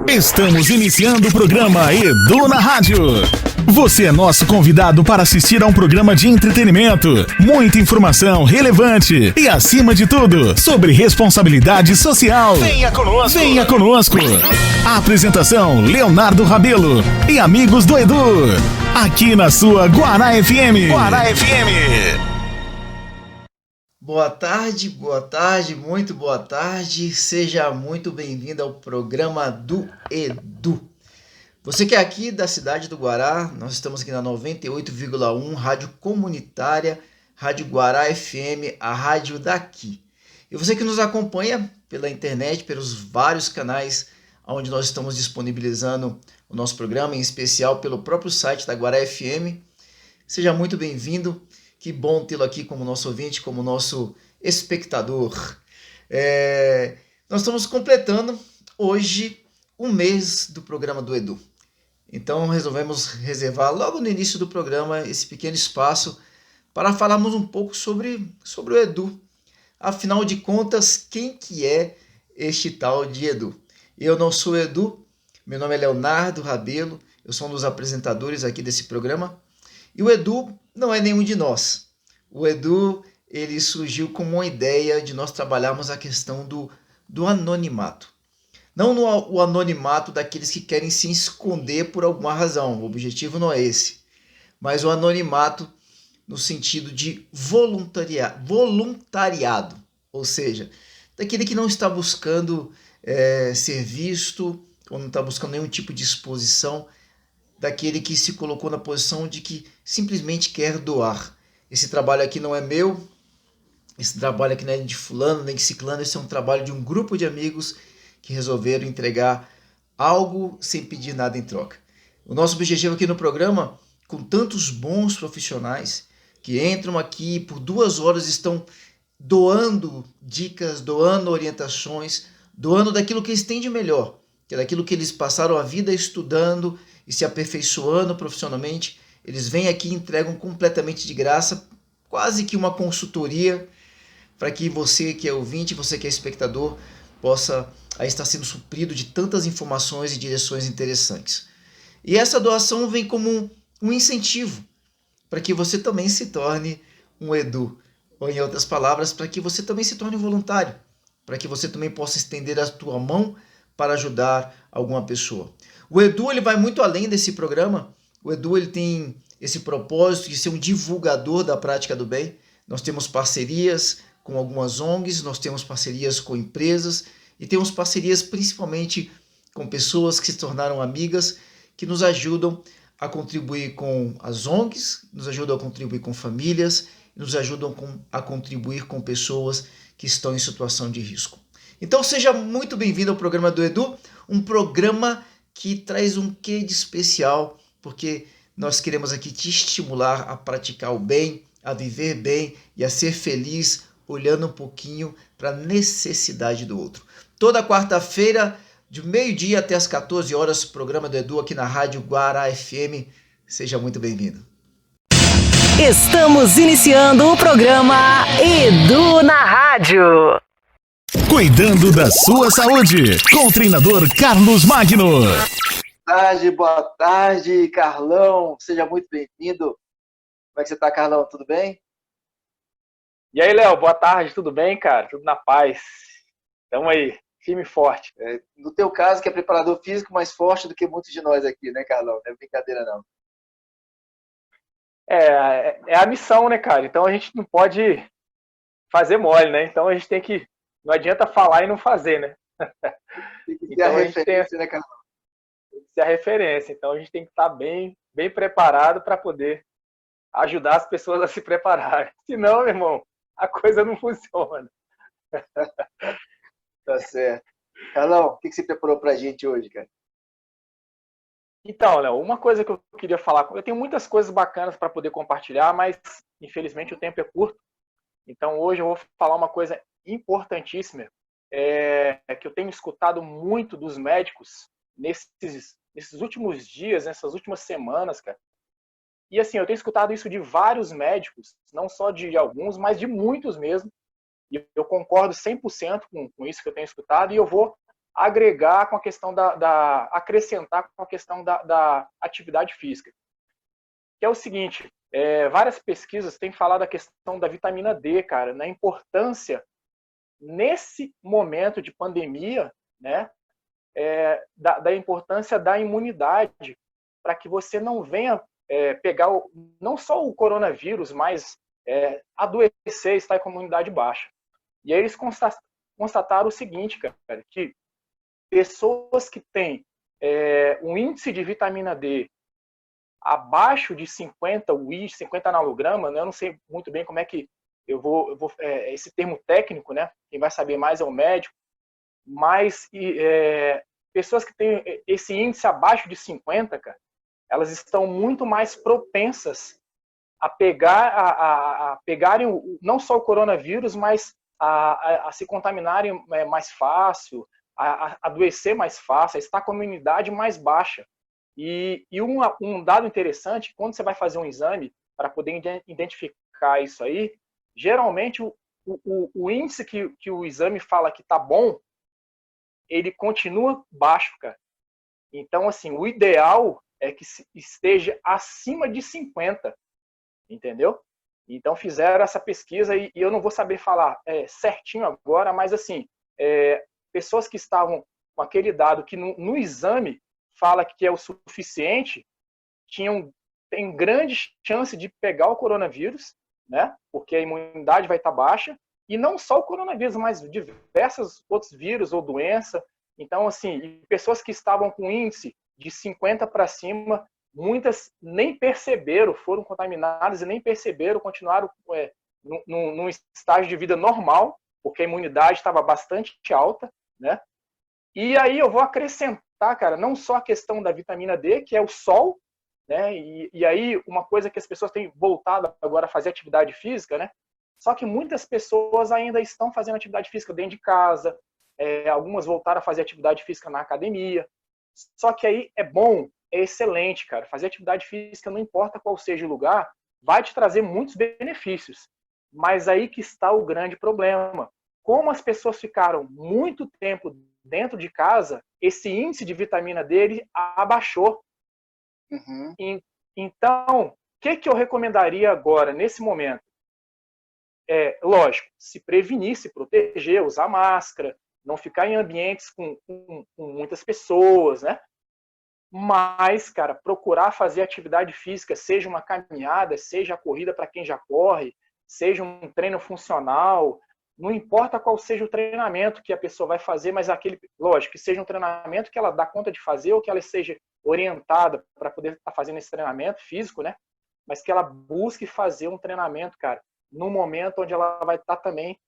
Estamos iniciando o programa Edu na Rádio. Você é nosso convidado para assistir a um programa de entretenimento, muita informação relevante e, acima de tudo, sobre responsabilidade social. Venha conosco! Venha conosco! A apresentação, Leonardo Rabelo e amigos do Edu. Aqui na sua Guará FM. Guará FM. Boa tarde, muito boa tarde. Seja muito bem-vindo ao programa do Edu. Você que é aqui da cidade do Guará, nós estamos aqui na 98,1, rádio comunitária, Rádio Guará FM, a rádio daqui. E você que nos acompanha pela internet, pelos vários canais onde nós estamos disponibilizando o nosso programa, em especial pelo próprio site da Guará FM, seja muito bem-vindo. Que bom tê-lo aqui como nosso ouvinte, como nosso espectador. Nós estamos completando hoje um mês do programa do Edu. Então resolvemos reservar logo no início do programa esse pequeno espaço para falarmos um pouco sobre o Edu. Afinal de contas, quem que é este tal de Edu? Eu não sou Edu, meu nome é Leonardo Rabelo, eu sou um dos apresentadores aqui desse programa. E o Edu não é nenhum de nós. O Edu, ele surgiu como uma ideia de nós trabalharmos a questão do anonimato. Não o anonimato daqueles que querem se esconder por alguma razão. O objetivo não é esse. Mas o anonimato no sentido de voluntariado. Ou seja, daquele que não está buscando ser visto ou não está buscando nenhum tipo de exposição, daquele que se colocou na posição de que simplesmente quer doar. Esse trabalho aqui não é meu, esse trabalho aqui não é de fulano, nem de ciclano, esse é um trabalho de um grupo de amigos que resolveram entregar algo sem pedir nada em troca. O nosso objetivo aqui no programa, com tantos bons profissionais que entram aqui e por 2 horas estão doando dicas, doando orientações, doando daquilo que eles têm de melhor, que é daquilo que eles passaram a vida estudando e se aperfeiçoando profissionalmente, eles vêm aqui e entregam completamente de graça, quase que uma consultoria, para que você que é ouvinte, você que é espectador, possa aí estar sendo suprido de tantas informações e direções interessantes. E essa doação vem como um incentivo para que você também se torne um Edu, ou em outras palavras, para que você também se torne um voluntário, para que você também possa estender a tua mão para ajudar alguma pessoa. O Edu ele vai muito além desse programa. O Edu ele tem esse propósito de ser um divulgador da prática do bem. Nós temos parcerias com algumas ONGs, nós temos parcerias com empresas e temos parcerias principalmente com pessoas que se tornaram amigas, que nos ajudam a contribuir com as ONGs, nos ajudam a contribuir com famílias, nos ajudam a contribuir com pessoas que estão em situação de risco. Então seja muito bem-vindo ao programa do Edu, um programa que traz um quê de especial, porque nós queremos aqui te estimular a praticar o bem, a viver bem e a ser feliz, olhando um pouquinho para a necessidade do outro. Toda quarta-feira, de meio-dia até as 14 horas, programa do Edu aqui na Rádio Guará FM. Seja muito bem-vindo. Estamos iniciando o programa Edu na Rádio. Cuidando da sua saúde, com o treinador Carlos Magno. Boa tarde, Carlão. Seja muito bem-vindo. Como é que você está, Carlão? Tudo bem? E aí, Léo, boa tarde. Tudo bem, cara? Tudo na paz. Tamo aí, firme e forte. No teu caso, que é preparador físico, mais forte do que muitos de nós aqui, né, Carlão? Não é brincadeira, não. É a missão, né, cara? Então a gente não pode fazer mole, né? Então a gente tem que... Não adianta falar e não fazer, né? Tem que ser então, a referência, né, Carlão? Tem que ser a referência. Então a gente tem que estar bem preparado para poder ajudar as pessoas a se prepararem. Senão, meu irmão, a coisa não funciona. Tá certo. Carlão, o que você preparou pra gente hoje, cara? Então, Léo, uma coisa que eu queria falar, eu tenho muitas coisas bacanas para poder compartilhar, mas infelizmente o tempo é curto. Então hoje eu vou falar uma coisa importantíssima, que eu tenho escutado muito dos médicos nesses últimos dias, nessas últimas semanas, cara. E assim, eu tenho escutado isso de vários médicos, não só de alguns, mas de muitos mesmo. E eu concordo 100% com isso que eu tenho escutado, e eu vou agregar com a questão acrescentar com a questão da atividade física. Que é o seguinte, várias pesquisas têm falado a questão da vitamina D, cara, na importância, nesse momento de pandemia, né, da importância da imunidade, para que você não venha pegar não só o coronavírus, mas adoecer, estar com a imunidade baixa. E aí eles constataram o seguinte, cara, que pessoas que têm um índice de vitamina D abaixo de 50 WIS, 50 nanograma, né? Eu não sei muito bem como é que eu vou esse termo técnico, né? Quem vai saber mais é o médico, mas pessoas que têm esse índice abaixo de 50, cara, elas estão muito mais propensas a pegarem não só o coronavírus, mas a se contaminarem mais fácil, a adoecer mais fácil, a estar com a imunidade mais baixa. E um dado interessante, quando você vai fazer um exame para poder identificar isso aí, geralmente o índice que o exame fala que está bom, ele continua baixo, cara. Então, assim, o ideal é que esteja acima de 50, entendeu? Então, fizeram essa pesquisa e eu não vou saber falar certinho agora, mas, assim, pessoas que estavam com aquele dado que no exame fala que é o suficiente, tem grande chance de pegar o coronavírus, né? Porque a imunidade vai estar baixa, e não só o coronavírus, mas diversos outros vírus ou doença. Então, assim, pessoas que estavam com índice de 50 para cima, muitas nem perceberam, foram contaminadas e nem perceberam, continuaram num estágio de vida normal, porque a imunidade estava bastante alta, né? E aí eu vou acrescentar, cara, não só a questão da vitamina D, que é o sol, né? E aí uma coisa que as pessoas têm voltado agora a fazer atividade física, né? Só que muitas pessoas ainda estão fazendo atividade física dentro de casa, algumas voltaram a fazer atividade física na academia. Só que aí é bom, é excelente, cara. Fazer atividade física, não importa qual seja o lugar, vai te trazer muitos benefícios. Mas aí que está o grande problema. Como as pessoas ficaram muito tempo dentro de casa, esse índice de vitamina D abaixou. Uhum. Então, o que eu recomendaria agora, nesse momento? Lógico, se prevenir, se proteger, usar máscara, não ficar em ambientes com muitas pessoas, né? Mas, cara, procurar fazer atividade física, seja uma caminhada, seja a corrida para quem já corre, seja um treino funcional, não importa qual seja o treinamento que a pessoa vai fazer, mas lógico, que seja um treinamento que ela dá conta de fazer ou que ela seja orientada para poder estar fazendo esse treinamento físico, né? Mas que ela busque fazer um treinamento, cara, no momento onde ela vai estar também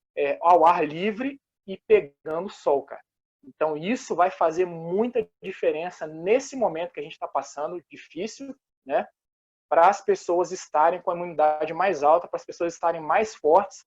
ao ar livre e pegando sol, cara. Então, isso vai fazer muita diferença nesse momento que a gente está passando, difícil, né? Para as pessoas estarem com a imunidade mais alta, para as pessoas estarem mais fortes.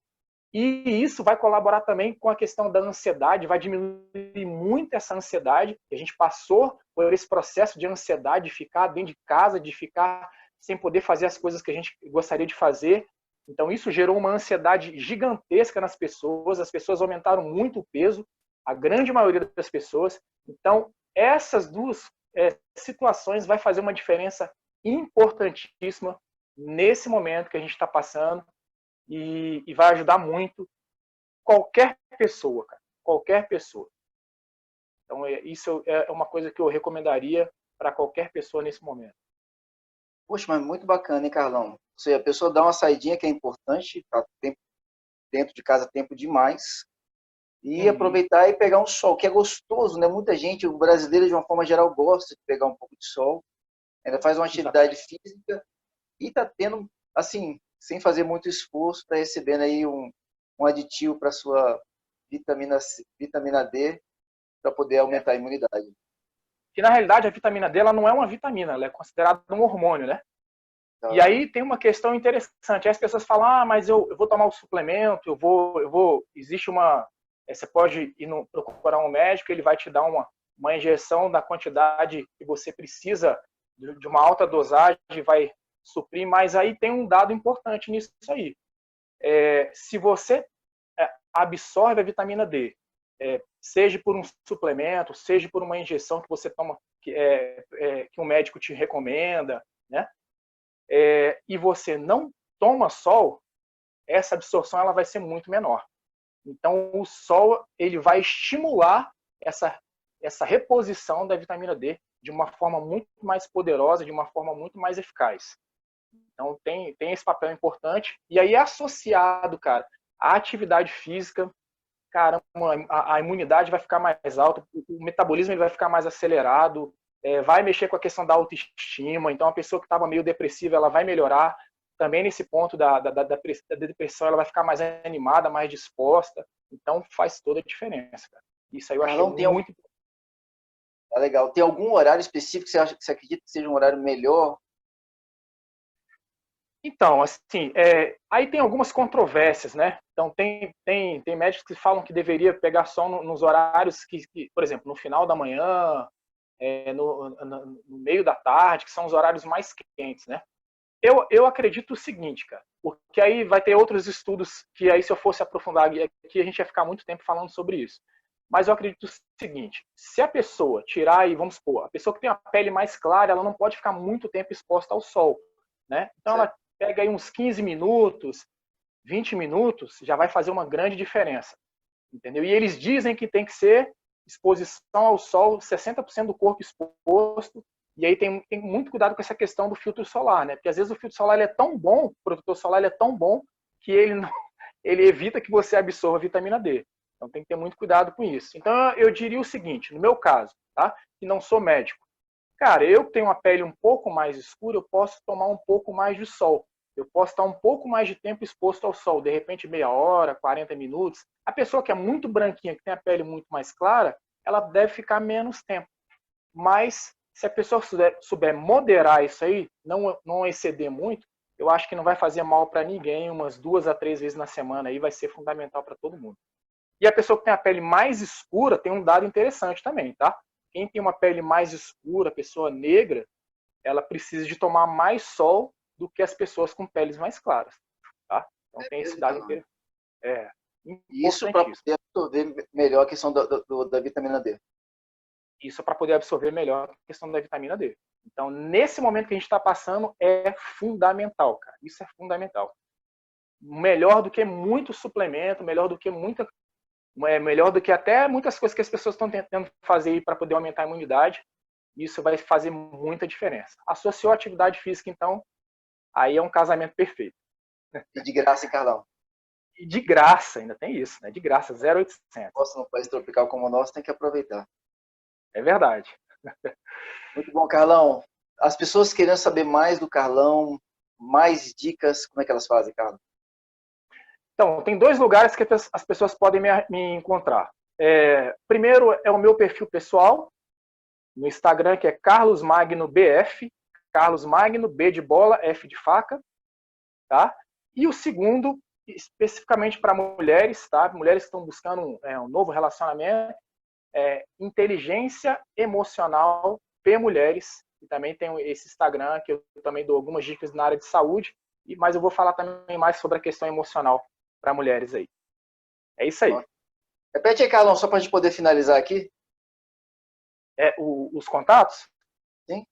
E isso vai colaborar também com a questão da ansiedade, vai diminuir muito essa ansiedade. A gente passou por esse processo de ansiedade, de ficar dentro de casa, de ficar sem poder fazer as coisas que a gente gostaria de fazer. Então, isso gerou uma ansiedade gigantesca nas pessoas, as pessoas aumentaram muito o peso, a grande maioria das pessoas. Então, essas duas situações vai fazer uma diferença importantíssima nesse momento que a gente está passando e vai ajudar muito qualquer pessoa, cara, qualquer pessoa. Então, isso é uma coisa que eu recomendaria para qualquer pessoa nesse momento. Poxa, mas muito bacana, hein, Carlão? Ou seja, a pessoa dá uma saidinha que é importante, tá dentro de casa tempo demais, e aproveitar e pegar um sol, que é gostoso, né? Muita gente, o brasileiro de uma forma geral gosta de pegar um pouco de sol, ainda faz uma atividade física e tá tendo, assim, sem fazer muito esforço, tá recebendo aí um aditivo para sua vitamina D para poder aumentar a imunidade. Que na realidade a vitamina D ela não é uma vitamina, ela é considerada um hormônio, né? E aí tem uma questão interessante. Aí as pessoas falam, mas eu vou tomar o suplemento, existe uma... Você pode procurar um médico, ele vai te dar uma injeção da quantidade que você precisa, de uma alta dosagem, vai suprir, mas aí tem um dado importante nisso aí. Se você absorve a vitamina D seja por um suplemento, seja por uma injeção que você toma, que um médico te recomenda, né? E você não toma sol, essa absorção ela vai ser muito menor. Então, o sol ele vai estimular essa reposição da vitamina D de uma forma muito mais poderosa, de uma forma muito mais eficaz. Então, tem esse papel importante. E aí, associado, cara, à atividade física, caramba, a imunidade vai ficar mais alta, o metabolismo ele vai ficar mais acelerado, vai mexer com a questão da autoestima. Então, a pessoa que estava meio depressiva, ela vai melhorar. Também nesse ponto da depressão, ela vai ficar mais animada, mais disposta. Então, faz toda a diferença, cara. Isso aí eu achei muito importante. Tá legal. Tem algum horário específico que você acredita que seja um horário melhor? Então, assim, aí tem algumas controvérsias, né? Então, tem médicos que falam que deveria pegar sol nos horários que, por exemplo, no final da manhã, no meio da tarde, que são os horários mais quentes, né? Eu acredito o seguinte, cara, porque aí vai ter outros estudos que aí, se eu fosse aprofundar aqui, a gente ia ficar muito tempo falando sobre isso. Mas eu acredito o seguinte, se a pessoa tirar aí, vamos supor, a pessoa que tem a pele mais clara, ela não pode ficar muito tempo exposta ao sol, né? Então, ela pega aí uns 15 minutos, 20 minutos, já vai fazer uma grande diferença, entendeu? E eles dizem que tem que ser exposição ao sol, 60% do corpo exposto, e aí tem muito cuidado com essa questão do filtro solar, né? Porque às vezes o filtro solar ele é tão bom, o protetor solar ele é tão bom, que ele evita que você absorva a vitamina D. Então tem que ter muito cuidado com isso. Então eu diria o seguinte, no meu caso, tá? Que não sou médico. Cara, eu tenho uma pele um pouco mais escura, eu posso tomar um pouco mais de sol. Eu posso estar um pouco mais de tempo exposto ao sol, de repente meia hora, 40 minutos. A pessoa que é muito branquinha, que tem a pele muito mais clara, ela deve ficar menos tempo. Mas se a pessoa souber moderar isso aí, não exceder muito, eu acho que não vai fazer mal para ninguém, umas 2 a 3 vezes na semana aí vai ser fundamental para todo mundo. E a pessoa que tem a pele mais escura tem um dado interessante também, tá? Quem tem uma pele mais escura, pessoa negra, ela precisa de tomar mais sol do que as pessoas com peles mais claras, tá? Então tem esse dado interessante. Isso para poder absorver melhor a questão da vitamina D. Isso para poder absorver melhor a questão da vitamina D. Então, nesse momento que a gente está passando, é fundamental, cara. Isso é fundamental. Melhor do que muito suplemento, melhor do que até muitas coisas que as pessoas estão tentando fazer para poder aumentar a imunidade. Isso vai fazer muita diferença. Associou a atividade física, então, aí é um casamento perfeito. E de graça, hein, Carlão? E de graça, ainda tem isso, né? De graça, 0,800. Nossa, num país tropical como o nosso, tem que aproveitar. É verdade. Muito bom, Carlão. As pessoas querendo saber mais do Carlão, mais dicas, como é que elas fazem, Carlão? Então, tem 2 lugares que as pessoas podem me encontrar. Primeiro é o meu perfil pessoal, no Instagram, que é Carlos Magno BF, Carlos Magno, B de bola, F de faca, tá? E o segundo, especificamente para mulheres, tá? Mulheres que estão buscando um novo relacionamento, Inteligência Emocional P Mulheres, e também tem esse Instagram, que eu também dou algumas dicas na área de saúde, mas eu vou falar também mais sobre a questão emocional para mulheres aí. É isso aí. Repete aí, Carlão, só para a gente poder finalizar aqui. Os contatos? Sim.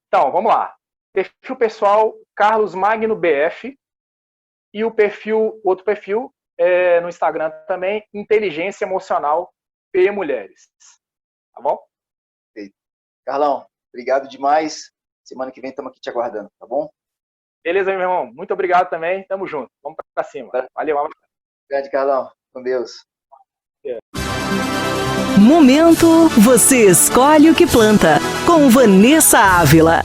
Então, vamos lá. Perfil pessoal, Carlos Magno BF, e outro perfil no Instagram também, Inteligência Emocional P Mulheres. Tá bom? Perfeito. Carlão, obrigado demais. Semana que vem estamos aqui te aguardando, tá bom? Beleza, meu irmão. Muito obrigado também. Tamo junto. Vamos pra cima. Valeu. Obrigado, Carlão. Com Deus. Momento Você Escolhe o que Planta, com Vanessa Ávila.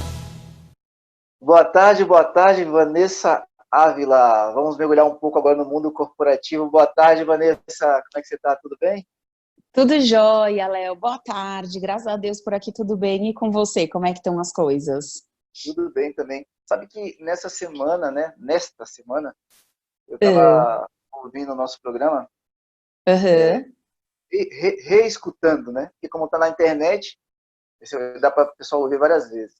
Boa tarde, Vanessa Ávila. Vamos mergulhar um pouco agora no mundo corporativo. Boa tarde, Vanessa. Como é que você está? Tudo bem? Tudo jóia, Léo. Boa tarde. Graças a Deus por aqui tudo bem. E com você, como é que estão as coisas? Tudo bem também. Sabe que nesta semana, eu estava ouvindo o nosso programa, reescutando, né? Porque como está na internet, dá para o pessoal ouvir várias vezes.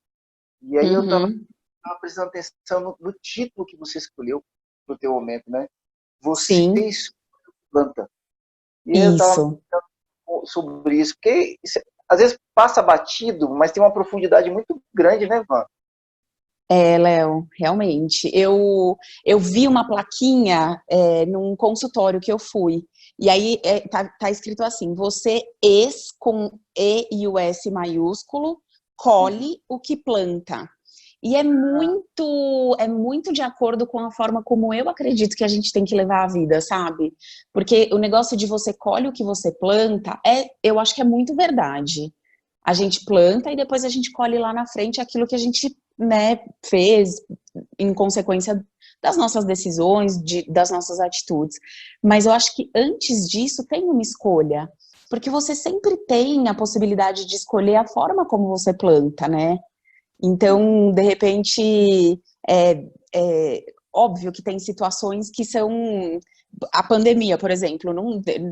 E aí eu estava prestando atenção no título que você escolheu para o teu momento, né? Você planta. E eu estava Isso. sobre isso, porque às vezes passa batido, mas tem uma profundidade muito grande, né, Van? Léo, realmente. Eu vi uma plaquinha num consultório que eu fui. E aí tá escrito assim: você com E e o S maiúsculo, colhe o que planta. E é muito de acordo com a forma como eu acredito que a gente tem que levar a vida, sabe? Porque o negócio de você colhe o que você planta, eu acho que é muito verdade. A gente planta e depois a gente colhe lá na frente aquilo que a gente, né, fez em consequência das nossas decisões, das nossas atitudes. Mas eu acho que antes disso tem uma escolha, porque você sempre tem a possibilidade de escolher a forma como você planta, né? Então, de repente, óbvio que tem situações que são a pandemia, por exemplo,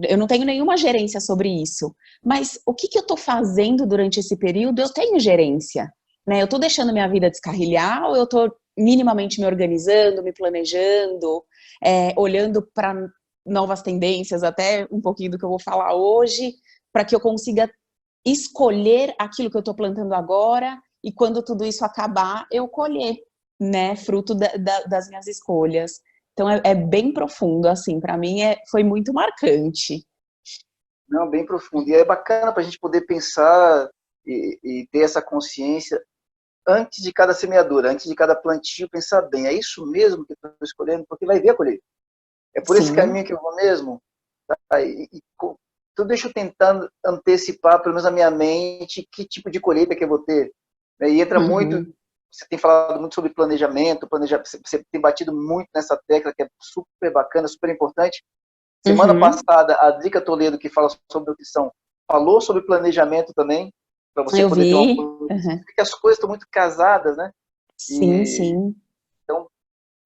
eu não tenho nenhuma gerência sobre isso, mas o que eu estou fazendo durante esse período, eu tenho gerência, né? Eu estou deixando minha vida descarrilhar ou eu estou minimamente me organizando, me planejando, olhando para novas tendências, até um pouquinho do que eu vou falar hoje, para que eu consiga escolher aquilo que eu estou plantando agora e quando tudo isso acabar, eu colher, né, fruto das minhas escolhas. Então é bem profundo, assim, para mim foi muito marcante. Não, bem profundo. E é bacana para a gente poder pensar e ter essa consciência antes de cada semeadura, antes de cada plantio, pensar bem, é isso mesmo que eu estou escolhendo? Porque vai ver a colheita. É por esse Sim. caminho que eu vou mesmo? Tá? Tudo deixa eu tentando antecipar, pelo menos na minha mente, que tipo de colheita que eu vou ter. E entra muito, Uhum. você tem falado muito sobre planejamento, você tem batido muito nessa tecla que é super bacana, super importante. Semana Uhum. passada, a Drica Toledo, que fala sobre nutrição, falou sobre planejamento também, para você Eu poder ter uma vi. posição, Uhum. porque as coisas estão muito casadas, né? Sim, E sim. então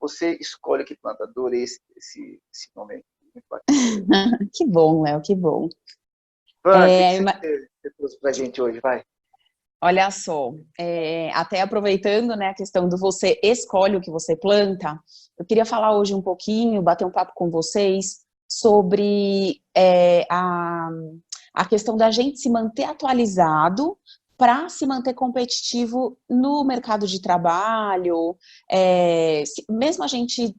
você escolhe o que planta. Adorei esse momento, muito bacana. Que bom, Léo, que bom. Van, o que É, você trouxe pra gente hoje? Vai. olha só, até aproveitando, né, a questão do você escolhe o que você planta, eu queria falar hoje um pouquinho, bater um papo com vocês sobre a questão da gente se manter atualizado para se manter competitivo no mercado de trabalho, mesmo a gente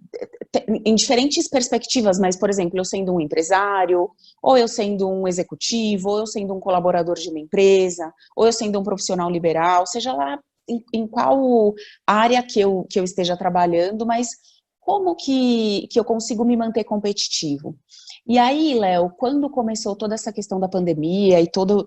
em diferentes perspectivas, mas, por exemplo, eu sendo um empresário, ou eu sendo um executivo, ou eu sendo um colaborador de uma empresa, ou eu sendo um profissional liberal, seja lá em qual área que eu esteja trabalhando, mas como que eu consigo me manter competitivo? E aí, Léo, quando começou toda essa questão da pandemia e toda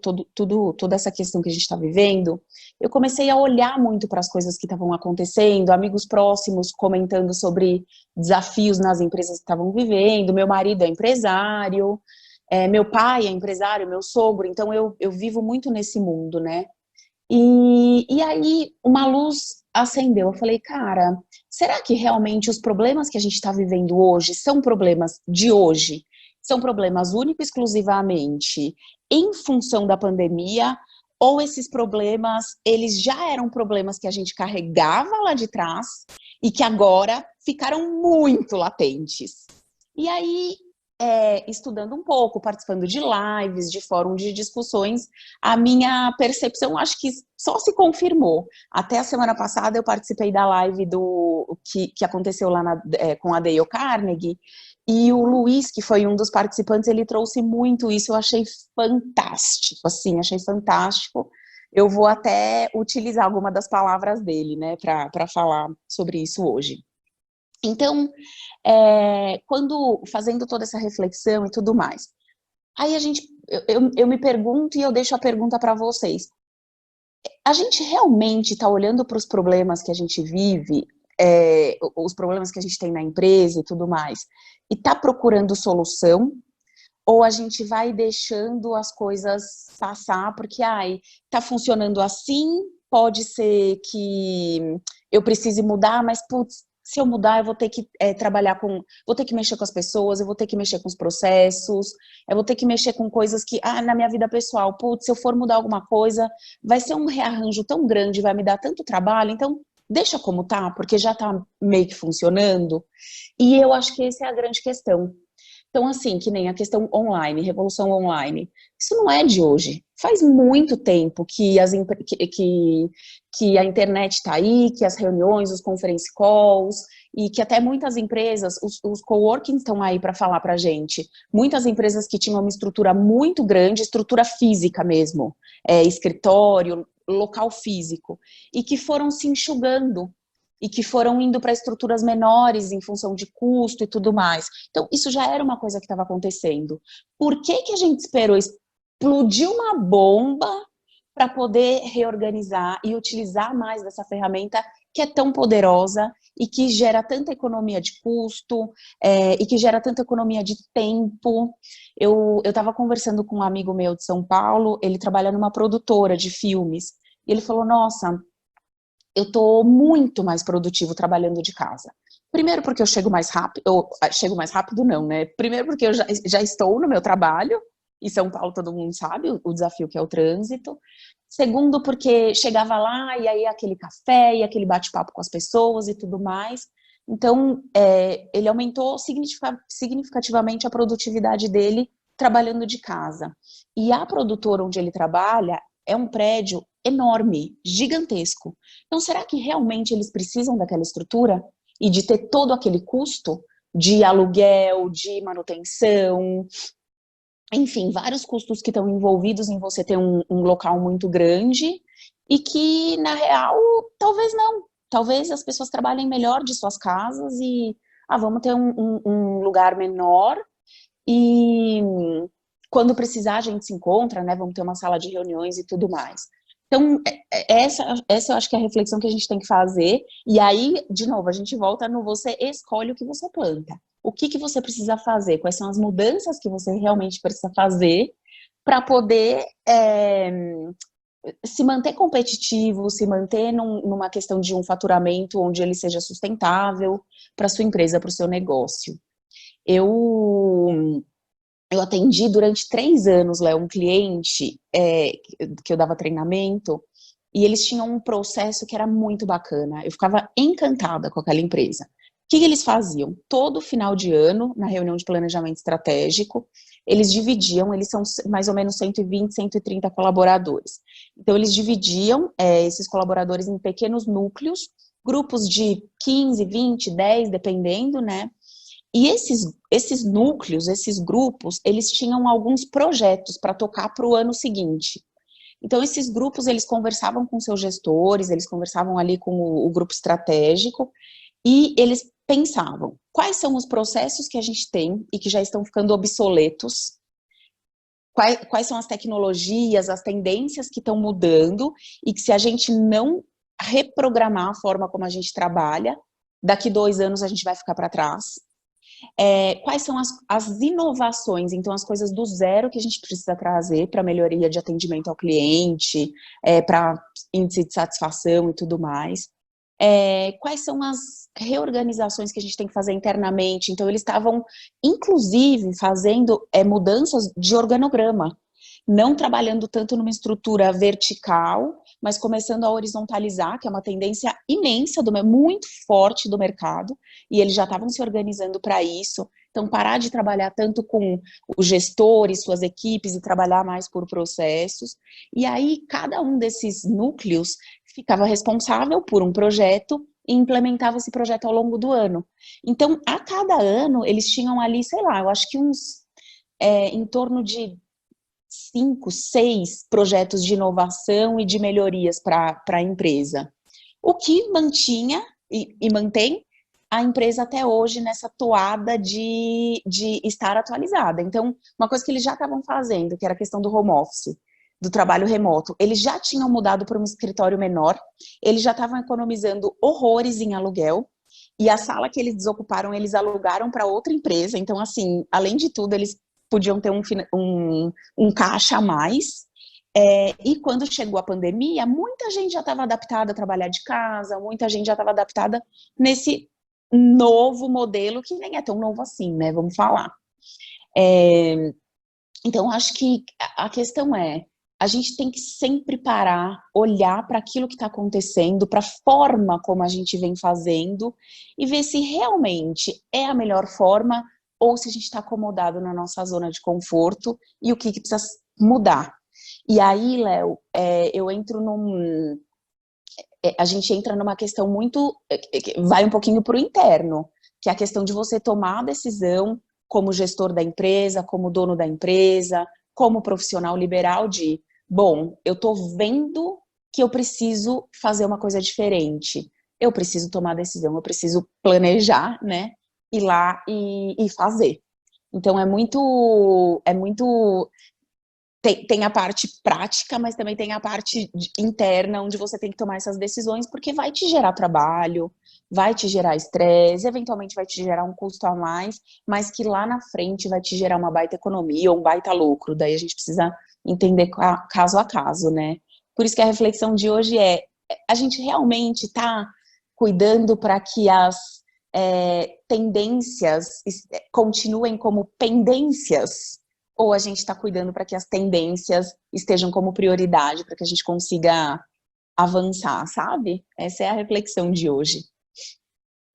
essa questão que a gente está vivendo, eu comecei a olhar muito para as coisas que estavam acontecendo, amigos próximos comentando sobre desafios nas empresas que estavam vivendo, meu marido é empresário, meu pai é empresário, meu sogro, então eu vivo muito nesse mundo, né? E aí uma luz acendeu. Eu falei, cara, será que realmente os problemas que a gente está vivendo hoje são problemas de hoje? São problemas único e exclusivamente em função da pandemia? Ou esses problemas, eles já eram problemas que a gente carregava lá de trás e que agora ficaram muito latentes? E aí, estudando um pouco, participando de lives, de fórum de discussões, a minha percepção acho que só se confirmou. Até a semana passada eu participei da live que aconteceu lá com a Dale Carnegie, e o Luiz, que foi um dos participantes, ele trouxe muito isso, eu achei fantástico, assim, achei fantástico. Eu vou até utilizar alguma das palavras dele, né, para falar sobre isso hoje. Então, quando fazendo toda essa reflexão e tudo mais, aí eu me pergunto e eu deixo a pergunta para vocês. A gente realmente está olhando para os problemas que a gente vive, os problemas que a gente tem na empresa e tudo mais, e está procurando solução? Ou a gente vai deixando as coisas passar porque, tá funcionando assim, pode ser que eu precise mudar, mas, putz, se eu mudar, eu vou ter que vou ter que mexer com as pessoas, eu vou ter que mexer com os processos, eu vou ter que mexer com coisas que, na minha vida pessoal, putz, se eu for mudar alguma coisa, vai ser um rearranjo tão grande, vai me dar tanto trabalho, então deixa como tá, porque já tá meio que funcionando. E eu acho que essa é a grande questão. Então, assim, que nem a questão online, revolução online, isso não é de hoje. Faz muito tempo que, que a internet está aí, que as reuniões, os conference calls, e que até muitas empresas, os coworking estão aí para falar para a gente. Muitas empresas que tinham uma estrutura muito grande, estrutura física mesmo, escritório, local físico, e que foram se enxugando, e que foram indo para estruturas menores em função de custo e tudo mais. Então, isso já era uma coisa que estava acontecendo. Por que que a gente esperou explodir uma bomba para poder reorganizar e utilizar mais dessa ferramenta que é tão poderosa e que gera tanta economia de custo, e que gera tanta economia de tempo? Eu estava conversando com um amigo meu de São Paulo, ele trabalha numa produtora de filmes, e ele falou, nossa, eu estou muito mais produtivo trabalhando de casa. Primeiro porque eu chego mais rápido não, né? Primeiro porque eu já estou no meu trabalho, em São Paulo todo mundo sabe o desafio que é o trânsito. Segundo porque chegava lá e aí aquele café e aquele bate-papo com as pessoas e tudo mais. Então, ele aumentou significativamente a produtividade dele trabalhando de casa. E a produtora onde ele trabalha é um prédio enorme, gigantesco. Então, será que realmente eles precisam daquela estrutura? E de ter todo aquele custo de aluguel, de manutenção, enfim, vários custos que estão envolvidos em você ter um local muito grande e que, na real, talvez não. Talvez as pessoas trabalhem melhor de suas casas e, vamos ter um lugar menor e quando precisar a gente se encontra, né? Vamos ter uma sala de reuniões e tudo mais. Então, essa eu acho que é a reflexão que a gente tem que fazer. E aí, de novo, a gente volta no você escolhe o que você planta. O que você precisa fazer? Quais são as mudanças que você realmente precisa fazer para poder se manter competitivo, se manter numa questão de um faturamento onde ele seja sustentável para sua empresa, para o seu negócio. Eu atendi durante 3 anos, Léo, um cliente que eu dava treinamento, e eles tinham um processo que era muito bacana. Eu ficava encantada com aquela empresa. O que eles faziam? Todo final de ano, na reunião de planejamento estratégico, eles dividiam, eles são mais ou menos 120, 130 colaboradores. Então, eles dividiam esses colaboradores em pequenos núcleos, grupos de 15, 20, 10, dependendo, né? E esses núcleos, esses grupos, eles tinham alguns projetos para tocar para o ano seguinte. Então, esses grupos, eles conversavam com seus gestores, eles conversavam ali com o grupo estratégico, e eles pensavam, quais são os processos que a gente tem e que já estão ficando obsoletos, quais são as tecnologias, as tendências que estão mudando, e que se a gente não reprogramar a forma como a gente trabalha, daqui 2 anos a gente vai ficar para trás. Quais são as inovações, então as coisas do zero que a gente precisa trazer para melhoria de atendimento ao cliente, para índice de satisfação e tudo mais. Quais são as reorganizações que a gente tem que fazer internamente. Então eles estavam, inclusive, fazendo mudanças de organograma, não trabalhando tanto numa estrutura vertical, mas começando a horizontalizar, que é uma tendência imensa, muito forte do mercado, e eles já estavam se organizando para isso. Então, parar de trabalhar tanto com os gestores, suas equipes, e trabalhar mais por processos. E aí, cada um desses núcleos ficava responsável por um projeto e implementava esse projeto ao longo do ano. Então, a cada ano, eles tinham ali, sei lá, eu acho que em torno de 5, 6 projetos de inovação e de melhorias para a empresa. O que mantinha e mantém a empresa até hoje nessa toada de estar atualizada. Então, uma coisa que eles já estavam fazendo, que era a questão do home office, do trabalho remoto, eles já tinham mudado para um escritório menor, eles já estavam economizando horrores em aluguel, e a sala que eles desocuparam, eles alugaram para outra empresa. Então, assim, além de tudo, eles podiam ter um caixa a mais. E quando chegou a pandemia, muita gente já estava adaptada a trabalhar de casa, muita gente já estava adaptada nesse novo modelo, que nem é tão novo assim, né? Vamos falar. Então, acho que a questão a gente tem que sempre parar, olhar para aquilo que está acontecendo, para a forma como a gente vem fazendo, e ver se realmente é a melhor forma ou se a gente está acomodado na nossa zona de conforto e o que precisa mudar. E aí, Léo, a gente entra numa questão muito, vai um pouquinho para o interno, que é a questão de você tomar a decisão como gestor da empresa, como dono da empresa, como profissional liberal de, bom, eu estou vendo que eu preciso fazer uma coisa diferente, eu preciso tomar a decisão, eu preciso planejar, né, ir lá e fazer. Então tem a parte prática, mas também tem a parte interna, onde você tem que tomar essas decisões, porque vai te gerar trabalho, vai te gerar estresse, eventualmente vai te gerar um custo a mais, mas que lá na frente vai te gerar uma baita economia ou um baita lucro. Daí a gente precisa entender caso a caso, né? Por isso que a reflexão de hoje a gente realmente está cuidando para que as tendências continuem como pendências, ou a gente está cuidando para que as tendências estejam como prioridade, para que a gente consiga avançar, sabe? Essa é a reflexão de hoje.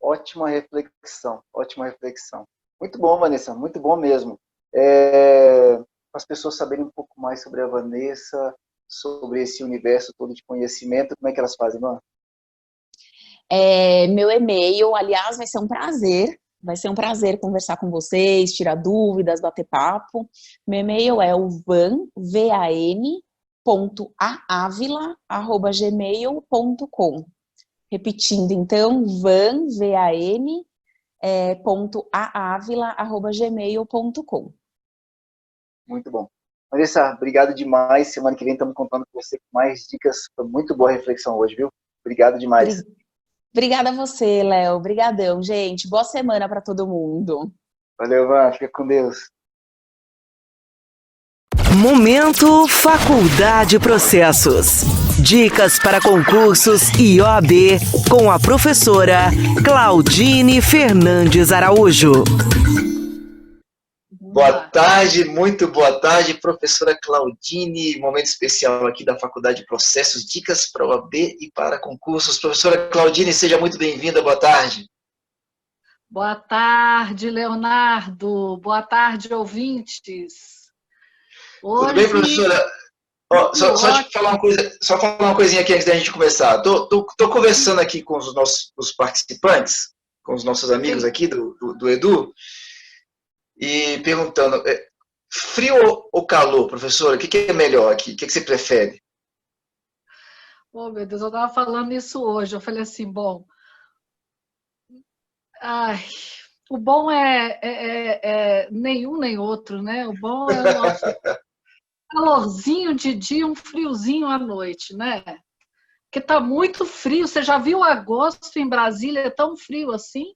Ótima reflexão, ótima reflexão. Muito bom, Vanessa, muito bom mesmo. Para as pessoas saberem um pouco mais sobre a Vanessa, sobre esse universo todo de conhecimento, como é que elas fazem, mano? Meu e-mail, aliás, vai ser um prazer conversar com vocês, tirar dúvidas, bater papo. Meu e-mail é o van.aavila@gmail.com. Repetindo, então, van.aavila@gmail.com. Muito bom. Vanessa, obrigado demais. Semana que vem estamos contando com você com mais dicas. Foi muito boa a reflexão hoje, viu? Obrigado demais. Obrigada a você, Léo. Obrigadão, gente. Boa semana para todo mundo. Valeu, Van. Fica com Deus. Momento Faculdade Processos. Dicas para concursos e OAB com a professora Claudine Fernandes Araújo. Boa tarde, muito boa tarde, professora Claudine. Momento especial aqui da Faculdade de Processos, dicas para OAB e para concursos. Professora Claudine, seja muito bem-vinda, boa tarde. Boa tarde, Leonardo. Boa tarde, ouvintes. Hoje... Tudo bem, professora? Só te falar uma coisinha aqui antes da gente começar. Tô conversando aqui com os nossos participantes, com os nossos amigos aqui do Edu, e perguntando, frio ou calor, professora? O que é melhor aqui? O que você prefere? Oh, meu Deus, eu estava falando isso hoje. Eu falei assim, bom... o bom é nenhum nem outro, né? O bom é o nosso calorzinho de dia, um friozinho à noite, né? Porque tá muito frio. Você já viu agosto em Brasília? É tão frio assim?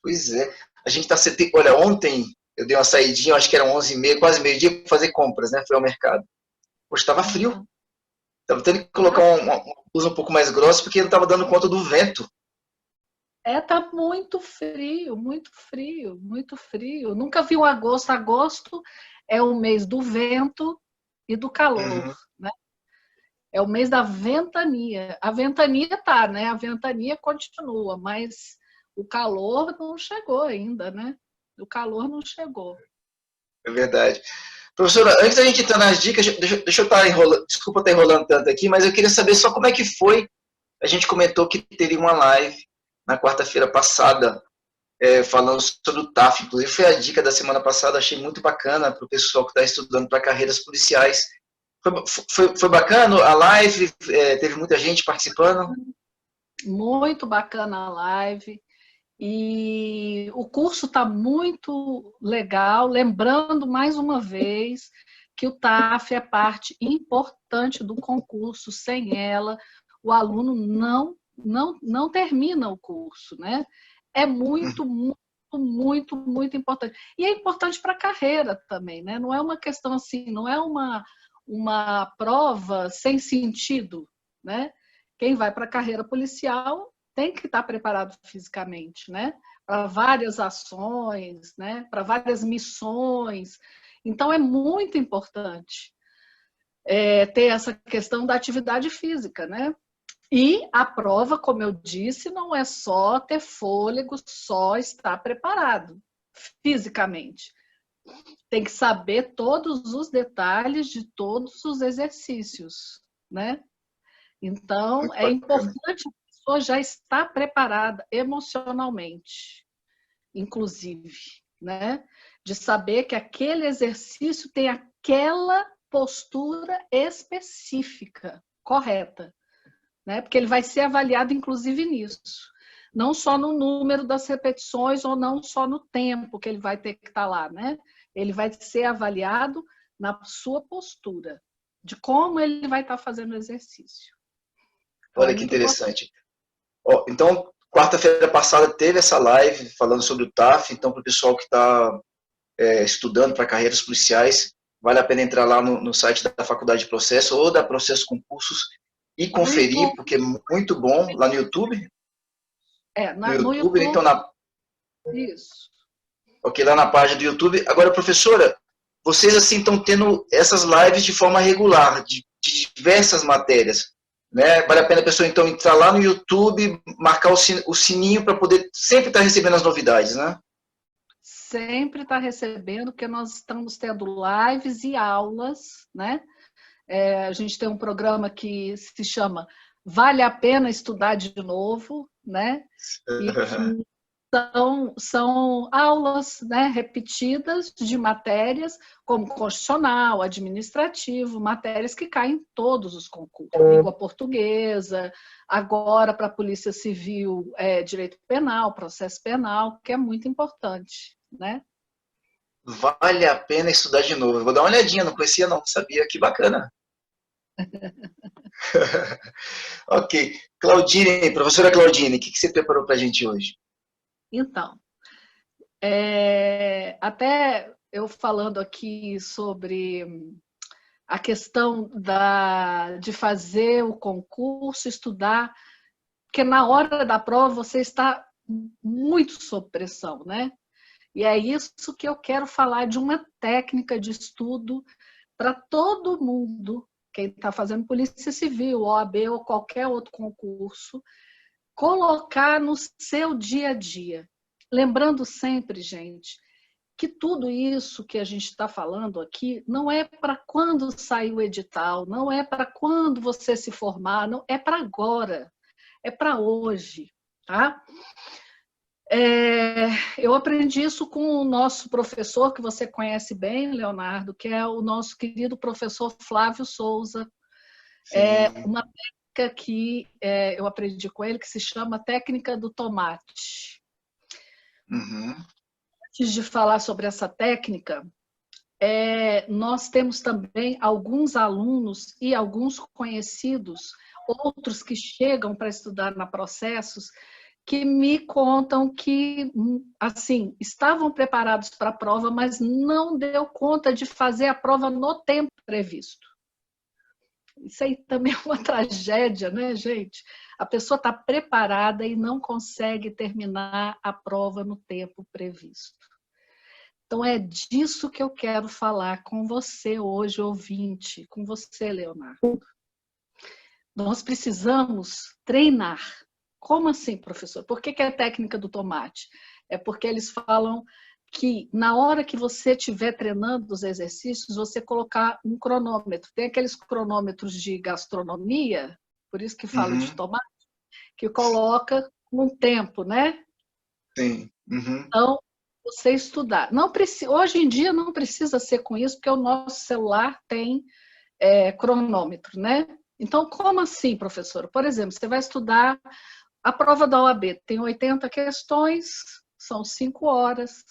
Pois é. A gente olha, ontem eu dei uma saidinha, acho que eram 11h30, quase meio-dia, para fazer compras, né? Fui ao mercado. Hoje estava frio. Estava tendo que colocar uma blusa um pouco mais grossa, porque não estava dando conta do vento. Tá muito frio, muito frio, muito frio. Nunca vi um agosto. Agosto é o mês do vento e do calor, né? É o mês da ventania. A ventania tá, né? A ventania continua, mas o calor não chegou ainda, né? O calor não chegou. É verdade. Professora, antes da gente entrar nas dicas, deixa eu estar enrolando, desculpa estar enrolando tanto aqui, mas eu queria saber só como é que foi. A gente comentou que teria uma live na quarta-feira passada, falando sobre o TAF. Inclusive, foi a dica da semana passada, achei muito bacana para o pessoal que está estudando para carreiras policiais. Foi bacana a live? Teve muita gente participando? Muito bacana a live. E o curso está muito legal. Lembrando, mais uma vez, que o TAF é parte importante do concurso. Sem ela, o aluno não termina o curso, né? É muito, muito, muito importante. E é importante para a carreira também, né? Não é uma questão assim, não é uma prova sem sentido, né? Quem vai para a carreira policial tem que estar preparado fisicamente, né? Para várias ações, né? Para várias missões. Então, é muito importante ter essa questão da atividade física, né? E a prova, como eu disse, não é só ter fôlego, só estar preparado fisicamente. Tem que saber todos os detalhes de todos os exercícios, né? Então, é importante a pessoa já estar preparada emocionalmente, inclusive, né? De saber que aquele exercício tem aquela postura específica, correta, né? Porque ele vai ser avaliado, inclusive, nisso. Não só no número das repetições ou não só no tempo que ele vai ter que estar lá, né? Ele vai ser avaliado na sua postura, de como ele vai estar fazendo o exercício. Olha que interessante. Ó, então, quarta-feira passada teve essa live falando sobre o TAF, então para o pessoal que está estudando para carreiras policiais, vale a pena entrar lá no site da Faculdade de Processo ou da Processo Concursos e conferir, porque é muito bom, lá no YouTube. No YouTube. Então Isso. Ok, lá na página do YouTube. Agora, professora, vocês assim estão tendo essas lives de forma regular, de diversas matérias, né? Vale a pena a pessoa então entrar lá no YouTube, marcar o sininho para poder sempre estar recebendo as novidades, né? Sempre está recebendo, porque nós estamos tendo lives e aulas, né? A gente tem um programa que se chama Vale a Pena Estudar de Novo, né? E que são aulas, né, repetidas de matérias como constitucional, administrativo, matérias que caem em todos os concursos. Língua portuguesa, agora para a Polícia Civil, direito penal, processo penal, que é muito importante, né? Vale a pena estudar de novo. Eu vou dar uma olhadinha, não conhecia não, sabia, que bacana. Ok. Claudine, professora Claudine, o que você preparou para a gente hoje? Então, até eu falando aqui sobre a questão de fazer o concurso, estudar, porque na hora da prova você está muito sob pressão, né? E é isso que eu quero falar, de uma técnica de estudo para todo mundo, quem está fazendo Polícia Civil, OAB ou qualquer outro concurso, colocar no seu dia a dia. Lembrando sempre, gente, que tudo isso que a gente está falando aqui não é para quando sair o edital, não é para quando você se formar, não é para agora, é para hoje, tá? Eu aprendi isso com o nosso professor, que você conhece bem, Leonardo, que é o nosso querido professor Flávio Souza. Uma técnica que eu aprendi com ele, que se chama técnica do tomate. Uhum. Antes de falar sobre essa técnica, nós temos também alguns alunos e alguns conhecidos, outros que chegam para estudar na Processos, que me contam que, assim, estavam preparados para a prova, mas não deu conta de fazer a prova no tempo previsto. Isso aí também é uma tragédia, né, gente? A pessoa está preparada e não consegue terminar a prova no tempo previsto. Então, é disso que eu quero falar com você hoje, ouvinte, com você, Leonardo. Nós precisamos treinar. Como assim, professor? Por que é a técnica do tomate? É porque eles falam que na hora que você estiver treinando os exercícios, você colocar um cronômetro. Tem aqueles cronômetros de gastronomia, por isso que falo de tomate, que coloca um tempo, né? Sim. Uhum. Então, você estudar. Hoje em dia não precisa ser com isso, porque o nosso celular tem cronômetro, né? Então, como assim, professora? Por exemplo, você vai estudar a prova da OAB, tem 80 questões, são 5 horas.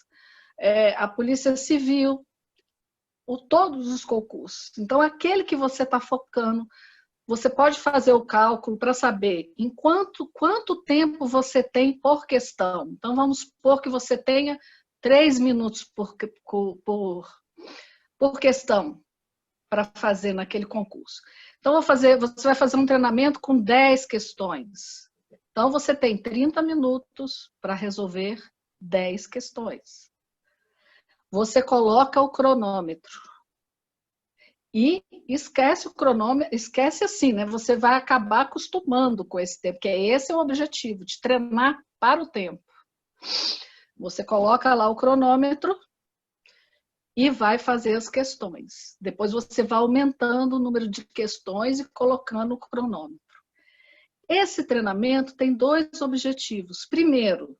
A Polícia Civil, todos os concursos. Então, aquele que você está focando, você pode fazer o cálculo para saber em quanto tempo você tem por questão. Então, vamos supor que você tenha 3 minutos por questão para fazer naquele concurso. Então, você vai fazer um treinamento com 10 questões. Então, você tem 30 minutos para resolver 10 questões. Você coloca o cronômetro. E esquece o cronômetro, esquece assim, né? Você vai acabar acostumando com esse tempo, que esse é o objetivo, de treinar para o tempo. Você coloca lá o cronômetro e vai fazer as questões. Depois você vai aumentando o número de questões e colocando o cronômetro. Esse treinamento tem 2 objetivos. Primeiro,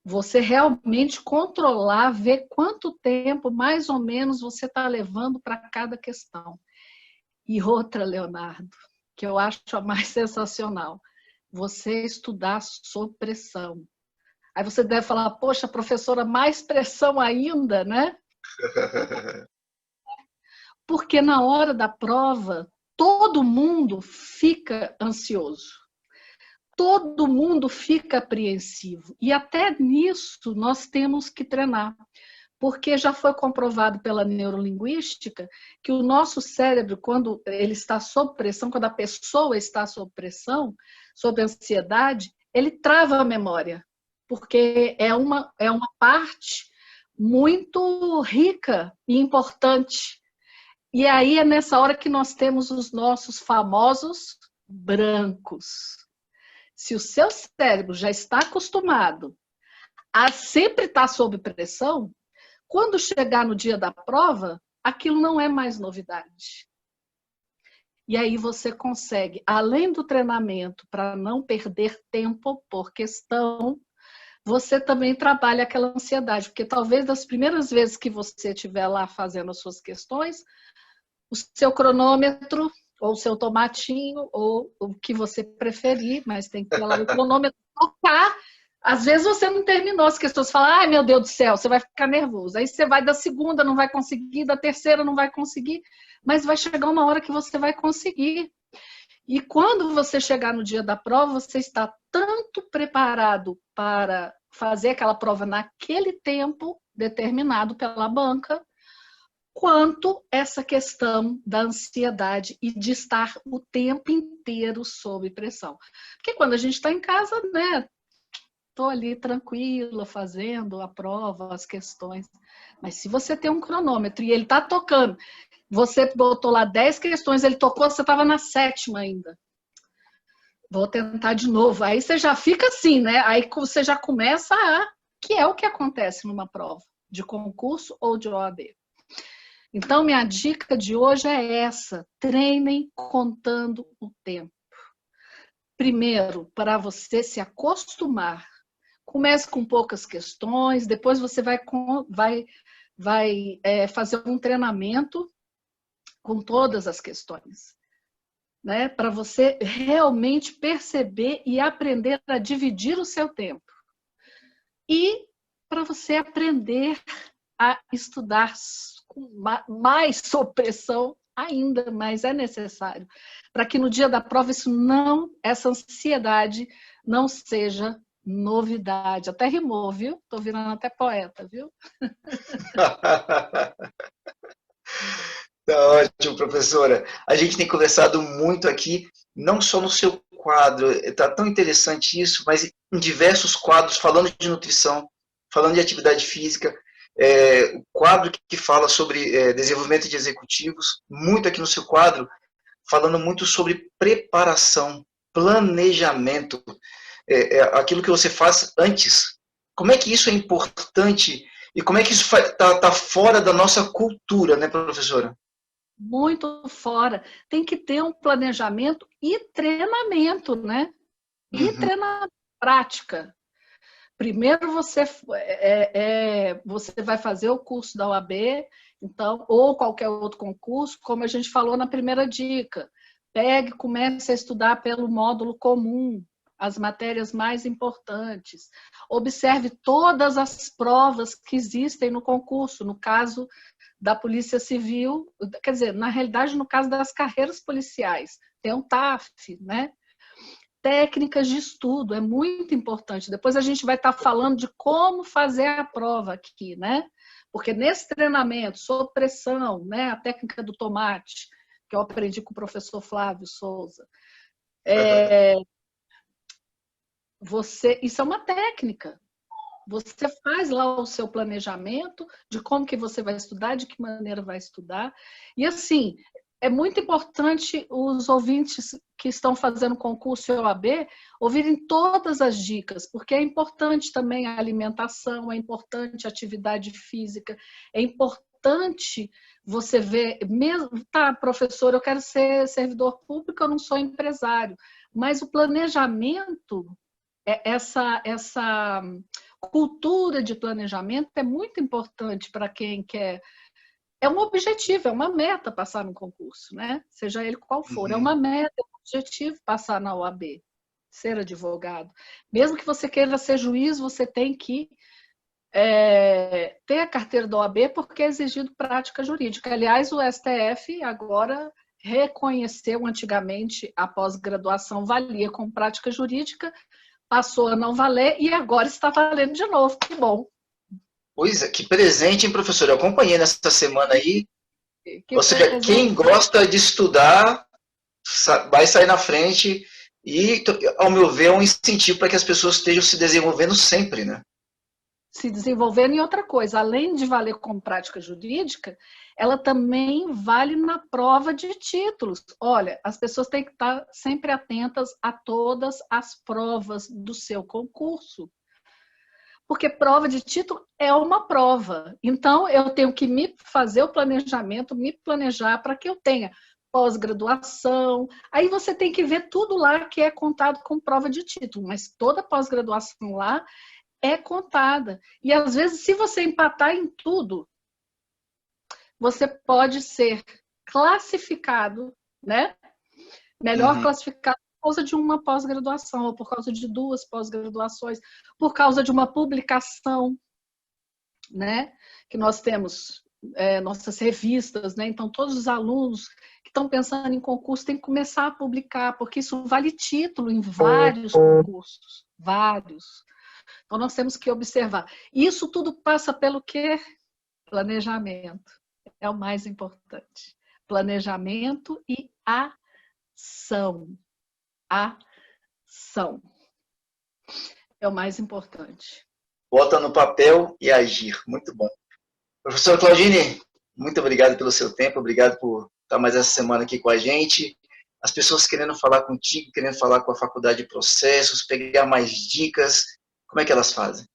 você realmente controlar, ver quanto tempo, mais ou menos, você está levando para cada questão. E outra, Leonardo, que eu acho a mais sensacional, você estudar sob pressão. Aí você deve falar, poxa, professora, mais pressão ainda, né? Porque na hora da prova, todo mundo fica ansioso. Todo mundo fica apreensivo. E até nisso nós temos que treinar. Porque já foi comprovado pela neurolinguística que o nosso cérebro, quando ele está sob pressão, quando a pessoa está sob pressão, sob ansiedade, ele trava a memória. Porque é uma parte muito rica e importante. E aí é nessa hora que nós temos os nossos famosos brancos. Se o seu cérebro já está acostumado a sempre estar sob pressão, quando chegar no dia da prova, aquilo não é mais novidade. E aí você consegue, além do treinamento para não perder tempo por questão, você também trabalha aquela ansiedade, porque talvez das primeiras vezes que você estiver lá fazendo as suas questões, o seu cronômetro, ou o seu tomatinho, ou o que você preferir, mas tem que ter lá o cronômetro tocar. Às vezes você não terminou as questões, você fala, ai meu Deus do céu, você vai ficar nervoso. Aí você vai da segunda, não vai conseguir, da terceira não vai conseguir, mas vai chegar uma hora que você vai conseguir. E quando você chegar no dia da prova, você está tanto preparado para fazer aquela prova naquele tempo determinado pela banca, quanto essa questão da ansiedade e de estar o tempo inteiro sob pressão. Porque quando a gente está em casa, né, estou ali tranquila, fazendo a prova, as questões. Mas se você tem um cronômetro e ele está tocando, você botou lá 10 questões, ele tocou, você estava na 7ª ainda. Vou tentar de novo. Aí você já fica assim, né? Aí você já começa que é o que acontece numa prova de concurso ou de OAB. Então, minha dica de hoje é essa. Treinem contando o tempo. Primeiro, para você se acostumar. Comece com poucas questões, depois você vai fazer um treinamento com todas as questões, né? Para você realmente perceber e aprender a dividir o seu tempo. E para você aprender a estudar com mais sob pressão ainda, mas é necessário. Para que no dia da prova essa ansiedade não seja novidade. Até rimou, viu? Tô virando até poeta, viu? Tá ótimo, professora. A gente tem conversado muito aqui, não só no seu quadro, tá tão interessante isso, mas em diversos quadros, falando de nutrição, falando de atividade física, o quadro que fala sobre desenvolvimento de executivos, muito aqui no seu quadro, falando muito sobre preparação, planejamento, aquilo que você faz antes. Como é que isso é importante e como é que isso está fora da nossa cultura, né, professora? Muito fora. Tem que ter um planejamento e treinamento, né? E treinamento, prática. Primeiro você vai fazer o curso da OAB, então, ou qualquer outro concurso, como a gente falou na primeira dica. Comece a estudar pelo módulo comum, as matérias mais importantes. Observe todas as provas que existem no concurso, no caso da Polícia Civil, quer dizer, na realidade, no caso das carreiras policiais, tem um TAF, né? Técnicas de estudo, é muito importante. Depois a gente vai estar falando de como fazer a prova aqui, né? Porque nesse treinamento, sob pressão, né? A técnica do tomate, que eu aprendi com o professor Flávio Souza, isso é uma técnica. Você faz lá o seu planejamento de como que você vai estudar, de que maneira vai estudar. E assim, é muito importante os ouvintes que estão fazendo concurso OAB ouvirem todas as dicas, porque é importante também a alimentação, é importante a atividade física, é importante você ver, mesmo, tá, professor, eu quero ser servidor público, eu não sou empresário, mas o planejamento, essa cultura de planejamento é muito importante para quem quer. É um objetivo, é uma meta passar no concurso, né? Seja ele qual for. É uma meta, é um objetivo passar na OAB, ser advogado. Mesmo que você queira ser juiz, você tem que ter a carteira da OAB, porque é exigido prática jurídica. Aliás, o STF agora reconheceu, antigamente, a pós-graduação valia com prática jurídica, passou a não valer e agora está valendo de novo. Que bom. Pois é, que presente, hein, professor? Eu acompanhei nessa semana aí. Ou seja, quem gosta de estudar vai sair na frente e, ao meu ver, é um incentivo para que as pessoas estejam se desenvolvendo sempre, né? Se desenvolvendo. E outra coisa, além de valer como prática jurídica, ela também vale na prova de títulos. Olha, as pessoas têm que estar sempre atentas a todas as provas do seu concurso. Porque prova de título é uma prova. Então, eu tenho que me fazer o planejamento, me planejar para que eu tenha pós-graduação. Aí você tem que ver tudo lá que é contado com prova de título, mas toda pós-graduação lá é contada. E, às vezes, se você empatar em tudo, você pode ser classificado, né? Melhor classificado por causa de uma pós-graduação, ou por causa de 2 pós-graduações, por causa de uma publicação, né? Que nós temos nossas revistas, né? Então, todos os alunos que estão pensando em concurso têm que começar a publicar, porque isso vale título em vários concursos, vários. Então, nós temos que observar. Isso tudo passa pelo quê? Planejamento. É o mais importante. Planejamento e ação. Ação. É o mais importante. Bota no papel e agir. Muito bom. Professora Claudine, muito obrigado pelo seu tempo, obrigado por estar mais essa semana aqui com a gente. As pessoas querendo falar contigo, querendo falar com a Faculdade de Processos, pegar mais dicas, como é que elas fazem?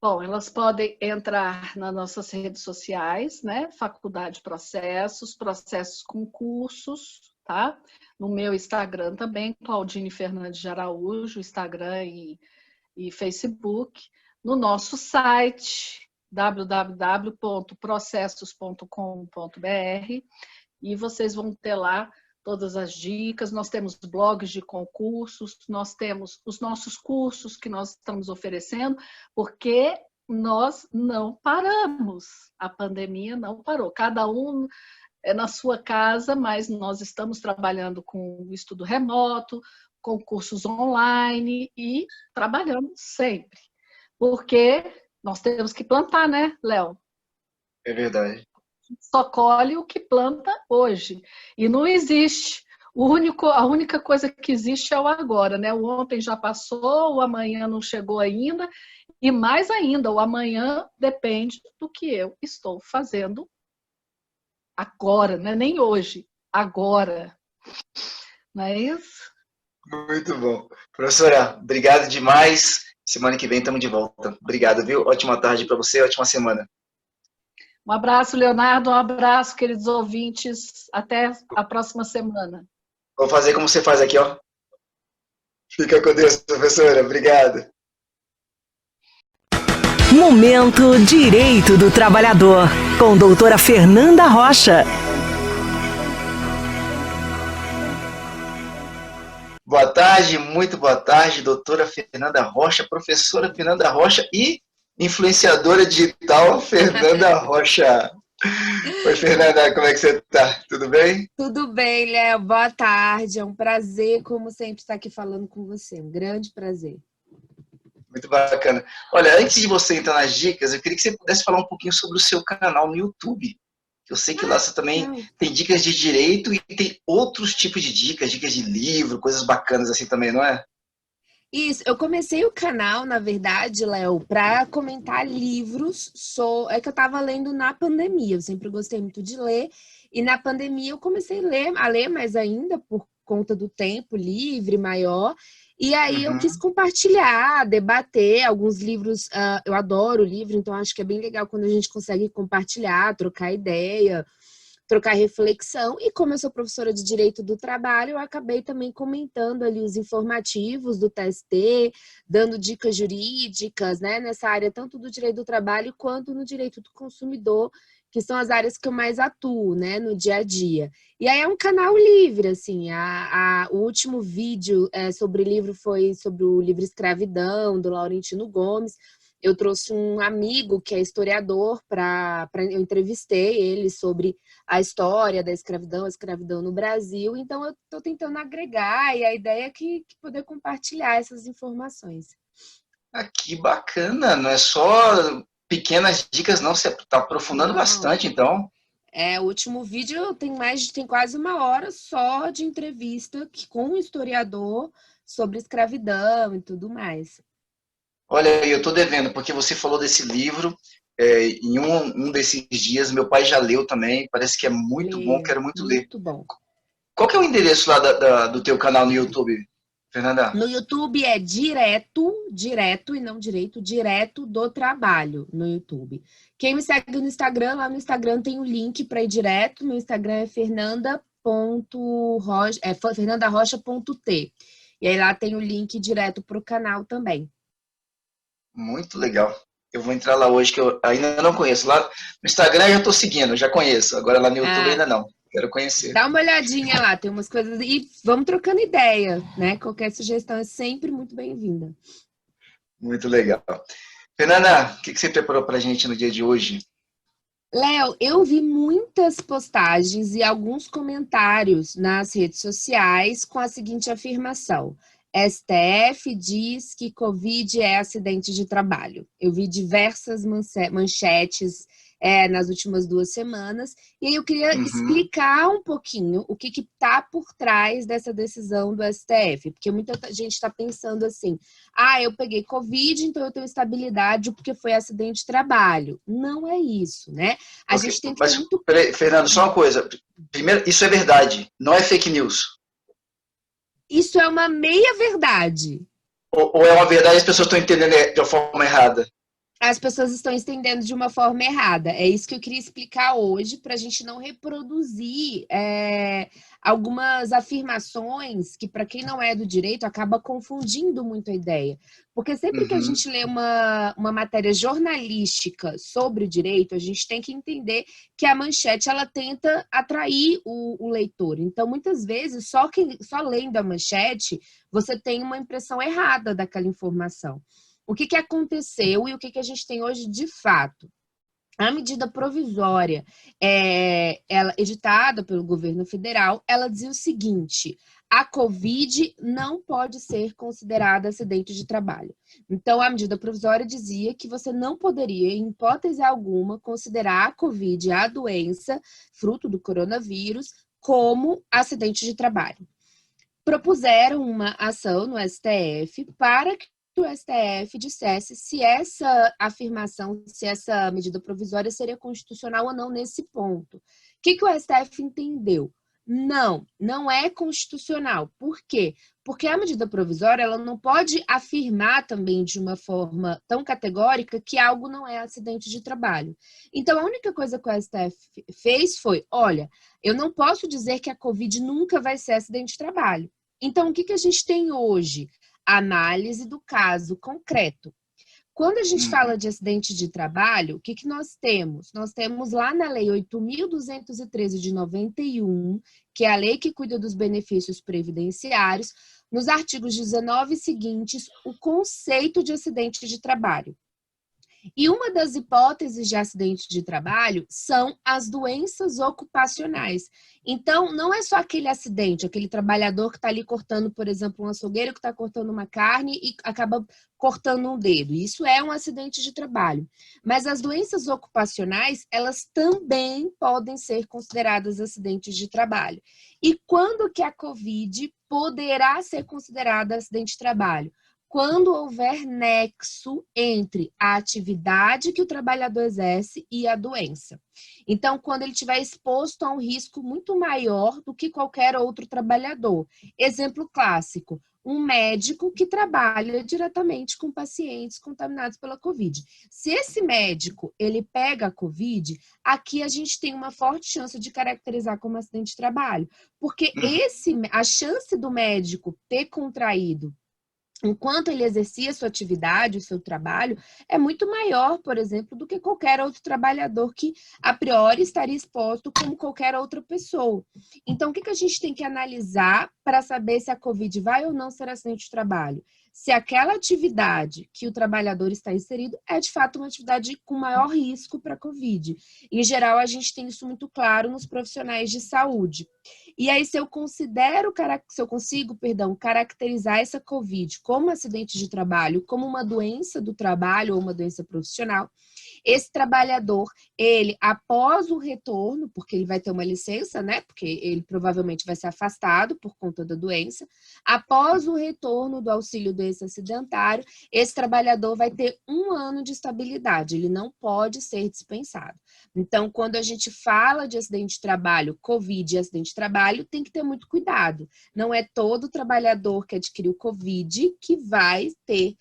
Bom, elas podem entrar nas nossas redes sociais, né? Faculdade de Processos, Processos Concursos, tá? No meu Instagram também, Claudine Fernandes de Araújo, Instagram e Facebook. No nosso site, www.processos.com.br, e vocês vão ter lá todas as dicas. Nós temos blogs de concursos, nós temos os nossos cursos que nós estamos oferecendo, porque nós não paramos. A pandemia não parou. Cada um é na sua casa, mas nós estamos trabalhando com o estudo remoto, com cursos online e trabalhando sempre. Porque nós temos que plantar, né, Léo? É verdade. Só colhe o que planta hoje. E não existe. A única coisa que existe é o agora, né? O ontem já passou, o amanhã não chegou ainda. E mais ainda, o amanhã depende do que eu estou fazendo agora, não é nem hoje, agora. Não é isso? Muito bom. Professora, obrigado demais. Semana que vem estamos de volta. Obrigado, viu? Ótima tarde para você, ótima semana. Um abraço, Leonardo. Um abraço, queridos ouvintes. Até a próxima semana. Vou fazer como você faz aqui, ó. Fica com Deus, professora. Obrigado. Momento Direito do Trabalhador, com doutora Fernanda Rocha. Boa tarde, muito boa tarde, doutora Fernanda Rocha, professora Fernanda Rocha e influenciadora digital Fernanda Rocha. Oi, Fernanda, como é que você está? Tudo bem? Tudo bem, Léo. Boa tarde. É um prazer, como sempre, estar aqui falando com você. Um grande prazer. Muito bacana. Olha, antes de você entrar nas dicas, eu queria que você pudesse falar um pouquinho sobre o seu canal no YouTube. Eu sei que lá você também tem dicas de direito e tem outros tipos de dicas de livro, coisas bacanas assim também, não é? Isso, eu comecei o canal, na verdade, Léo, para comentar livros. É que eu estava lendo na pandemia, eu sempre gostei muito de ler. E na pandemia eu comecei a ler mais ainda, por conta do tempo livre, maior. E aí eu quis compartilhar, debater alguns livros. Eu adoro livro, então acho que é bem legal quando a gente consegue compartilhar, trocar ideia, trocar reflexão. E como eu sou professora de Direito do Trabalho, eu acabei também comentando ali os informativos do TST, dando dicas jurídicas, né, nessa área tanto do direito do trabalho quanto no direito do consumidor, que são as áreas que eu mais atuo, né, no dia a dia. E aí é um canal livre, assim, o último vídeo sobre o livro foi sobre o livro Escravidão, do Laurentino Gomes. Eu trouxe um amigo que é historiador eu entrevistei ele sobre a história da escravidão, a escravidão no Brasil. Então, eu estou tentando agregar e a ideia é que poder compartilhar essas informações. Que bacana, não é só pequenas dicas, não, você está aprofundando bastante, então. O último vídeo tem quase 1 hora só de entrevista com um historiador sobre escravidão e tudo mais. Olha, eu estou devendo, porque você falou desse livro, em um desses dias, meu pai já leu também, parece que é muito bom, quero muito ler. Muito bom. Qual que é o endereço lá do teu canal no YouTube, Fernanda? No YouTube é direto e não direito, Direito do Trabalho no YouTube. Quem me segue no Instagram, lá no Instagram tem o link para ir direto. Meu Instagram é fernandarocha.t. E aí lá tem o link direto para o canal também. Muito legal. Eu vou entrar lá hoje, que eu ainda não conheço. Lá no Instagram eu já estou seguindo, já conheço. Agora lá no YouTube ainda não. Quero conhecer. Dá uma olhadinha lá, tem umas coisas. E vamos trocando ideia, né? Qualquer sugestão é sempre muito bem-vinda. Muito legal. Fernanda, o que você preparou para a gente no dia de hoje? Léo, eu vi muitas postagens e alguns comentários nas redes sociais com a seguinte afirmação: STF diz que Covid é acidente de trabalho. Eu vi diversas manchetes nas últimas 2 semanas, e aí eu queria explicar um pouquinho o que está por trás dessa decisão do STF, porque muita gente está pensando assim, eu peguei Covid, então eu tenho estabilidade porque foi acidente de trabalho. Não é isso, né? A gente tem que ter muito... Peraí, Fernando, só uma coisa. Primeiro, isso é verdade, não é fake news. Isso é uma meia-verdade. Ou é uma verdade e as pessoas estão entendendo de uma forma errada? As pessoas estão entendendo de uma forma errada. É isso que eu queria explicar hoje, para a gente não reproduzir algumas afirmações que, para quem não é do direito, acaba confundindo muito a ideia. Porque sempre que a gente lê uma matéria jornalística sobre o direito, a gente tem que entender que a manchete ela tenta atrair o leitor. Então, muitas vezes, só lendo a manchete, você tem uma impressão errada daquela informação. O que aconteceu e o que a gente tem hoje de fato? A medida provisória ela, editada pelo governo federal, ela dizia o seguinte: a Covid não pode ser considerada acidente de trabalho. Então, a medida provisória dizia que você não poderia, em hipótese alguma, considerar a Covid, a doença, fruto do coronavírus, como acidente de trabalho. Propuseram uma ação no STF para que o STF dissesse se essa afirmação, se essa medida provisória seria constitucional ou não nesse ponto. O que o STF entendeu? Não é constitucional. Por quê? Porque a medida provisória ela não pode afirmar também de uma forma tão categórica que algo não é acidente de trabalho. Então, a única coisa que o STF fez foi, olha, eu não posso dizer que a Covid nunca vai ser acidente de trabalho. Então, o que a gente tem hoje? Análise do caso concreto. Quando a gente fala de acidente de trabalho, o que nós temos? Nós temos lá na Lei 8.213 de 91, que é a lei que cuida dos benefícios previdenciários, nos artigos 19 seguintes, o conceito de acidente de trabalho. E uma das hipóteses de acidente de trabalho são as doenças ocupacionais. Então, não é só aquele acidente, aquele trabalhador que está ali cortando, por exemplo, um açougueiro que está cortando uma carne e acaba cortando um dedo. Isso é um acidente de trabalho. Mas as doenças ocupacionais, elas também podem ser consideradas acidentes de trabalho. E quando que a Covid poderá ser considerada acidente de trabalho? quando houver nexo entre a atividade que o trabalhador exerce e a doença. Então, quando ele estiver exposto a um risco muito maior do que qualquer outro trabalhador. Exemplo clássico, um médico que trabalha diretamente com pacientes contaminados pela Covid. Se esse médico, ele pega a Covid, aqui a gente tem uma forte chance de caracterizar como acidente de trabalho, porque a chance do médico ter contraído enquanto ele exercia sua atividade, o seu trabalho, é muito maior, por exemplo, do que qualquer outro trabalhador que, a priori, estaria exposto como qualquer outra pessoa. Então, o que a gente tem que analisar para saber se a Covid vai ou não ser acidente de trabalho? Se aquela atividade que o trabalhador está inserido é, de fato, uma atividade com maior risco para a Covid. Em geral, a gente tem isso muito claro nos profissionais de saúde. E aí, se eu consigo caracterizar essa Covid como acidente de trabalho, como uma doença do trabalho ou uma doença profissional, esse trabalhador, ele, após o retorno, porque ele vai ter uma licença, né? Porque ele provavelmente vai ser afastado por conta da doença, após o retorno do auxílio doença acidentário, esse trabalhador vai ter 1 ano de estabilidade, ele não pode ser dispensado. Então, quando a gente fala de acidente de trabalho, Covid e acidente de trabalho, tem que ter muito cuidado. Não é todo trabalhador que adquiriu Covid que vai ter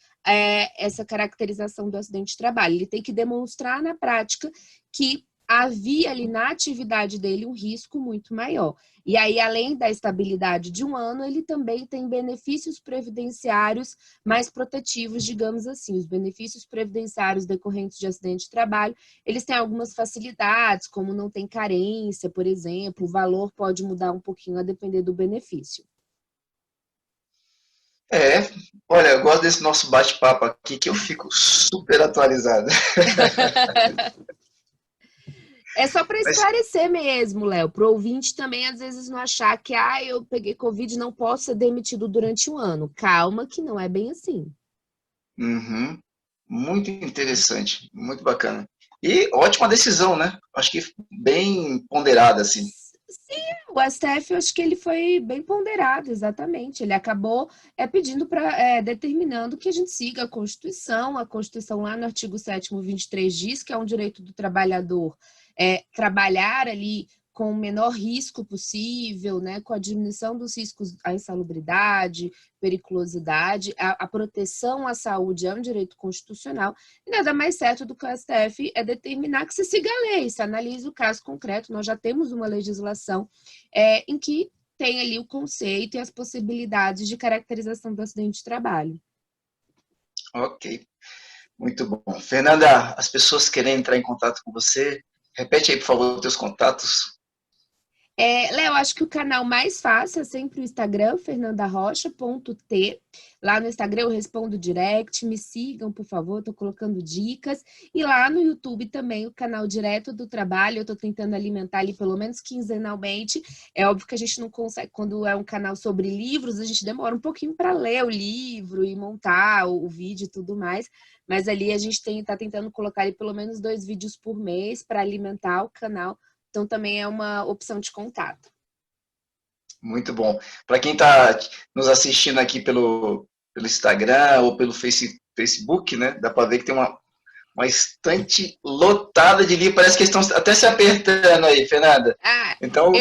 essa caracterização do acidente de trabalho. Ele tem que demonstrar na prática que havia ali na atividade dele um risco muito maior. E aí, além da estabilidade de 1 ano, ele também tem benefícios previdenciários mais protetivos, digamos assim. Os benefícios previdenciários decorrentes de acidente de trabalho, eles têm algumas facilidades, como não tem carência, por exemplo, o valor pode mudar um pouquinho a depender do benefício. Olha, eu gosto desse nosso bate-papo aqui, que eu fico super atualizado. É só para esclarecer mesmo, Léo, para o ouvinte também às vezes não achar que eu peguei Covid e não posso ser demitido durante 1 ano. Calma que não é bem assim. Muito interessante, muito bacana. E ótima decisão, né? Acho que bem ponderada, assim. Sim, o STF, eu acho que ele foi bem ponderado, exatamente. Ele acabou pedindo determinando que a gente siga a Constituição. A Constituição lá no artigo 7º, 23, diz que é um direito do trabalhador trabalhar ali com o menor risco possível, né, com a diminuição dos riscos à insalubridade, periculosidade, a proteção à saúde é um direito constitucional, e nada mais certo do que o STF determinar que se siga a lei, se analise o caso concreto. Nós já temos uma legislação em que tem ali o conceito e as possibilidades de caracterização do acidente de trabalho. Ok, muito bom. Fernanda, as pessoas querem entrar em contato com você, repete aí, por favor, os teus contatos. Léo, acho que o canal mais fácil é sempre o Instagram, fernandarocha.t. Lá no Instagram eu respondo direct, me sigam, por favor, estou colocando dicas. E lá no YouTube também, o canal Direto do Trabalho, eu estou tentando alimentar ali pelo menos quinzenalmente. É óbvio que a gente não consegue, quando é um canal sobre livros, a gente demora um pouquinho para ler o livro e montar o vídeo e tudo mais. Mas ali a gente está tentando colocar ali pelo menos 2 vídeos por mês para alimentar o canal. Então, também é uma opção de contato. Muito bom. Para quem está nos assistindo aqui pelo Instagram ou pelo Facebook, né? Dá para ver que tem uma estante lotada de livros. Parece que eles estão até se apertando aí, Fernanda. Então...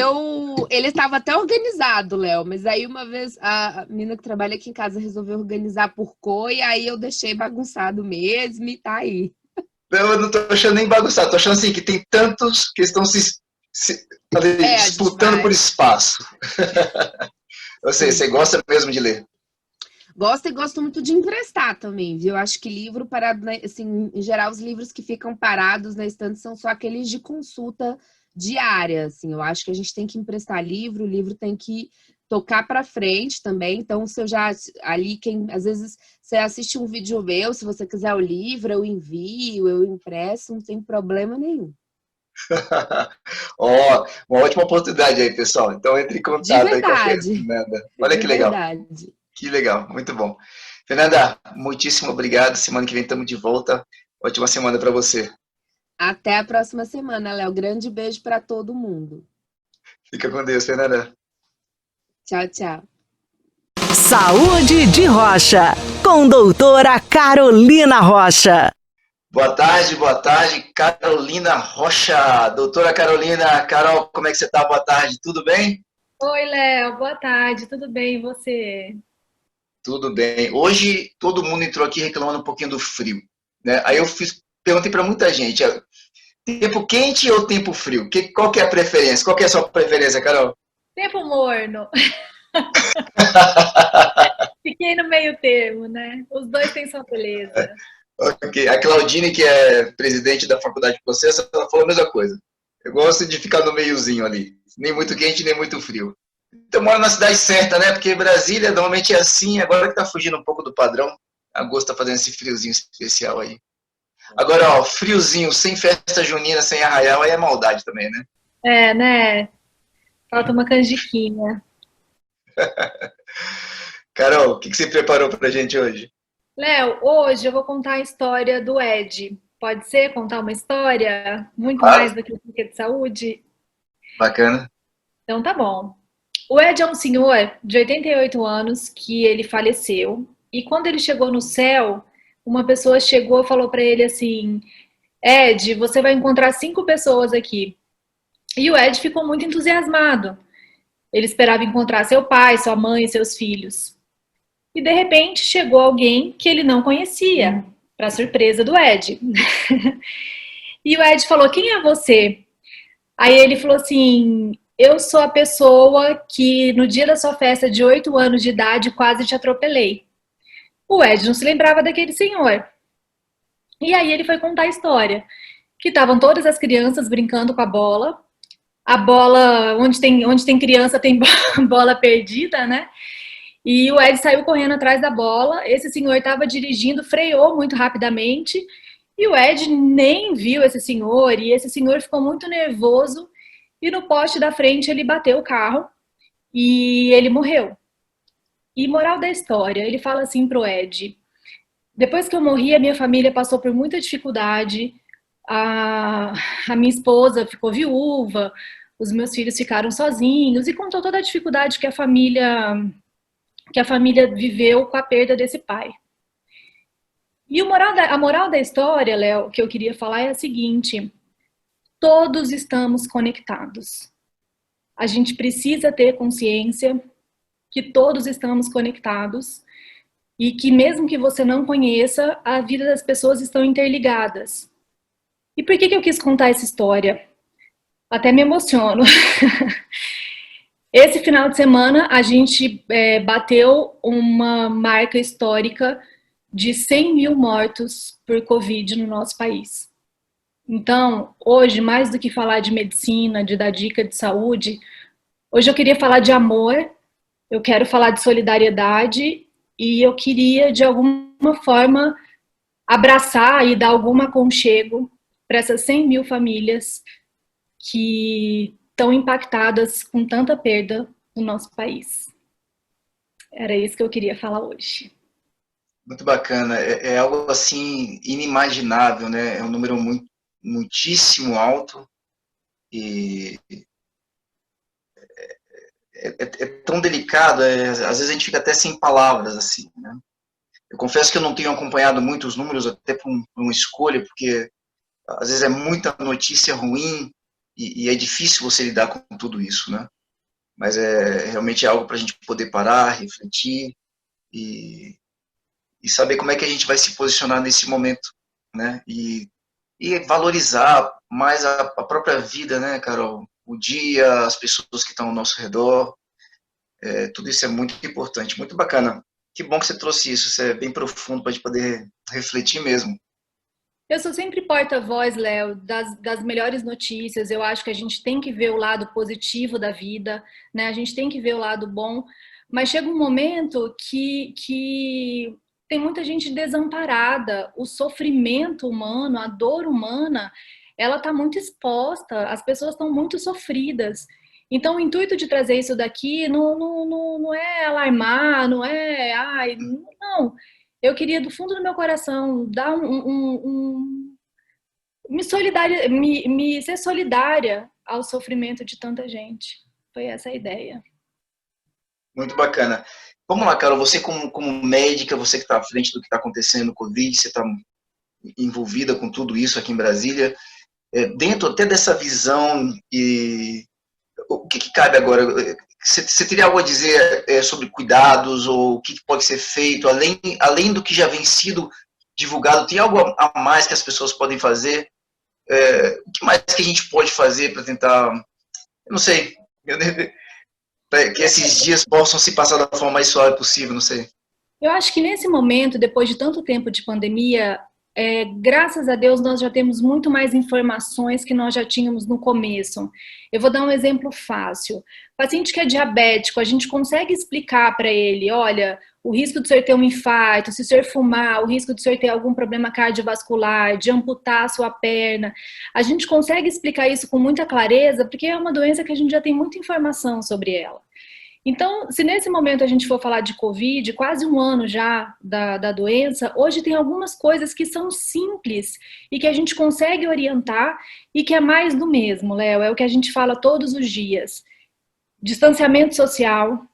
Ele estava até organizado, Léo, mas aí uma vez a menina que trabalha aqui em casa resolveu organizar por cor e aí eu deixei bagunçado mesmo e tá aí. Eu não estou achando nem bagunçado, estou achando assim que tem tantos que estão disputando por espaço. Você gosta mesmo de ler? Gosto e gosto muito de emprestar também, viu? Acho que livro parado, assim, em geral, os livros que ficam parados na estante são só aqueles de consulta diária, assim. Eu acho que a gente tem que emprestar livro, o livro tem que tocar para frente também. Então, se eu já ali, às vezes você assiste um vídeo meu, se você quiser o livro, eu envio, eu impresso, não tem problema nenhum. Uma ótima oportunidade aí, pessoal. Então, entre em contato aí com a Fernanda. Olha que legal. Que legal, muito bom. Fernanda, muitíssimo obrigado. Semana que vem estamos de volta. Ótima semana para você. Até a próxima semana, Léo. Grande beijo para todo mundo. Fica com Deus, Fernanda. Tchau, tchau. Saúde de Rocha, com com doutora Carolina Rocha. Boa tarde, Carolina Rocha. Doutora Carolina, Carol, como é que você tá? Boa tarde, tudo bem? Oi, Léo, boa tarde, tudo bem e você? Tudo bem. Hoje todo mundo entrou aqui reclamando um pouquinho do frio, né? Aí eu perguntei para muita gente, tempo quente ou tempo frio? Qual que é a preferência? Qual que é a sua preferência, Carol? Tempo morno. Fiquei no meio termo, né? Os dois têm sua beleza. Ok. A Claudine, que é presidente da Faculdade de Processo, ela falou a mesma coisa. Eu gosto de ficar no meiozinho ali. Nem muito quente, nem muito frio. Então, eu moro na cidade certa, né? Porque Brasília normalmente é assim, agora que tá fugindo um pouco do padrão. Agosto tá fazendo esse friozinho especial aí. Agora, ó, friozinho, sem festa junina, sem arraial, aí é maldade também, né? É, né? Falta uma canjiquinha. Carol, o que você preparou pra gente hoje? Léo, hoje eu vou contar a história do Ed. Pode ser contar uma história? Muito Claro. mais do que o Dica de Saúde? Bacana. Então tá bom. O Ed é um senhor de 88 anos que ele faleceu. E quando ele chegou no céu, uma pessoa chegou e falou para ele assim: Ed, você vai encontrar 5 pessoas aqui. E o Ed ficou muito entusiasmado. Ele esperava encontrar seu pai, sua mãe e seus filhos. E de repente chegou alguém que ele não conhecia, para surpresa do Ed. E o Ed falou: quem é você? Aí ele falou assim: eu sou a pessoa que no dia da sua festa de 8 anos de idade quase te atropelei. O Ed não se lembrava daquele senhor. E aí ele foi contar a história. Que estavam todas as crianças brincando com a bola. A bola, onde tem criança, tem bola perdida, né? E o Ed saiu correndo atrás da bola. Esse senhor estava dirigindo, freou muito rapidamente. E o Ed nem viu esse senhor. E esse senhor ficou muito nervoso. E no poste da frente ele bateu o carro. E ele morreu. E moral da história, ele fala assim pro Ed: depois que eu morri, a minha família passou por muita dificuldade. A minha esposa ficou viúva, os meus filhos ficaram sozinhos, e contou toda a dificuldade que a família viveu com a perda desse pai. E a moral da história, Léo, que eu queria falar é a seguinte: todos estamos conectados. A gente precisa ter consciência que todos estamos conectados e que mesmo que você não conheça, a vida das pessoas estão interligadas. E por que eu quis contar essa história? Até me emociono. Esse final de semana a gente bateu uma marca histórica de 100 mil mortos por Covid no nosso país. Então, hoje, mais do que falar de medicina, de dar dica de saúde, hoje eu queria falar de amor, eu quero falar de solidariedade e eu queria, de alguma forma, abraçar e dar algum aconchego para essas 100 mil famílias que estão impactadas com tanta perda no nosso país. Era isso que eu queria falar hoje. Muito bacana. É algo assim inimaginável, né? É um número muitíssimo alto e é tão delicado. Às vezes a gente fica até sem palavras, assim, né? Eu confesso que eu não tenho acompanhado muito os números, até por uma escolha, porque às vezes é muita notícia ruim e é difícil você lidar com tudo isso, né? Mas realmente é algo para a gente poder parar, refletir e saber como é que a gente vai se posicionar nesse momento, né? E valorizar mais a própria vida, né, Carol? O dia, as pessoas que estão ao nosso redor, tudo isso é muito importante, muito bacana. Que bom que você trouxe isso é bem profundo para a gente poder refletir mesmo. Eu sou sempre porta-voz, Léo, das melhores notícias. Eu acho que a gente tem que ver o lado positivo da vida, né? A gente tem que ver o lado bom, mas chega um momento que tem muita gente desamparada. O sofrimento humano, a dor humana, ela está muito exposta, as pessoas estão muito sofridas. Então, o intuito de trazer isso daqui não é alarmar, não é... Ai, não. Eu queria, do fundo do meu coração, dar ser solidária ao sofrimento de tanta gente. Foi essa a ideia. Muito bacana. Vamos lá, Carol, você como médica, você que está à frente do que está acontecendo no Covid, você está envolvida com tudo isso aqui em Brasília, dentro até dessa visão, e o que cabe agora? Você teria algo a dizer sobre cuidados, ou o que pode ser feito, além do que já vem sido divulgado? Tem algo a mais que as pessoas podem fazer? O que mais que a gente pode fazer para tentar, eu não sei, que esses dias possam se passar da forma mais suave possível, não sei. Eu acho que nesse momento, depois de tanto tempo de pandemia, graças a Deus nós já temos muito mais informações que nós já tínhamos no começo. Eu vou dar um exemplo fácil. O paciente que é diabético, a gente consegue explicar para ele, olha, o risco de o senhor ter um infarto, se o senhor fumar, o risco de o senhor ter algum problema cardiovascular, de amputar a sua perna. A gente consegue explicar isso com muita clareza, porque é uma doença que a gente já tem muita informação sobre ela. Então, se nesse momento a gente for falar de Covid, quase um ano já da doença, hoje tem algumas coisas que são simples e que a gente consegue orientar e que é mais do mesmo, Léo, é o que a gente fala todos os dias. Distanciamento social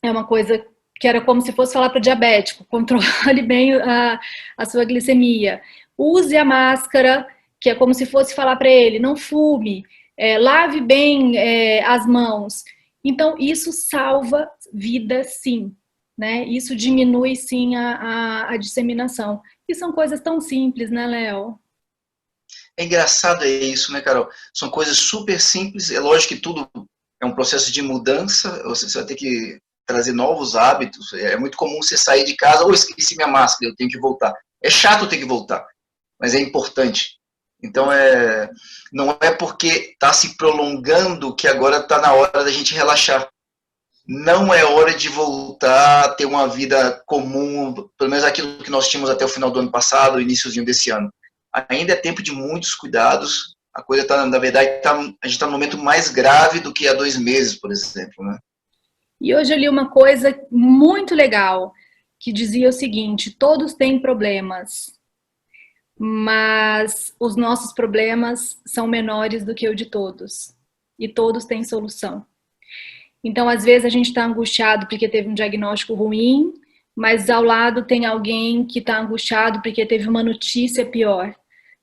é uma coisa que era como se fosse falar para o diabético, controle bem a sua glicemia. Use a máscara, que é como se fosse falar para ele, não fume, lave bem as mãos. Então, isso salva vidas, sim, né? Isso diminui, sim, a disseminação. E são coisas tão simples, né, Léo? É engraçado isso, né, Carol? São coisas super simples. É lógico que tudo é um processo de mudança. Você vai ter que trazer novos hábitos. É muito comum você sair de casa, esqueci minha máscara, eu tenho que voltar. É chato ter que voltar, mas é importante. Então, não é porque está se prolongando que agora está na hora da gente relaxar. Não é hora de voltar a ter uma vida comum, pelo menos aquilo que nós tínhamos até o final do ano passado, iníciozinho desse ano. Ainda é tempo de muitos cuidados. A coisa está, na verdade, a gente está no momento mais grave do que há 2 meses, por exemplo, né? E hoje eu li uma coisa muito legal, que dizia o seguinte: todos têm problemas, mas os nossos problemas são menores do que o de todos. E todos têm solução. Então, às vezes, a gente está angustiado porque teve um diagnóstico ruim, mas ao lado tem alguém que está angustiado porque teve uma notícia pior,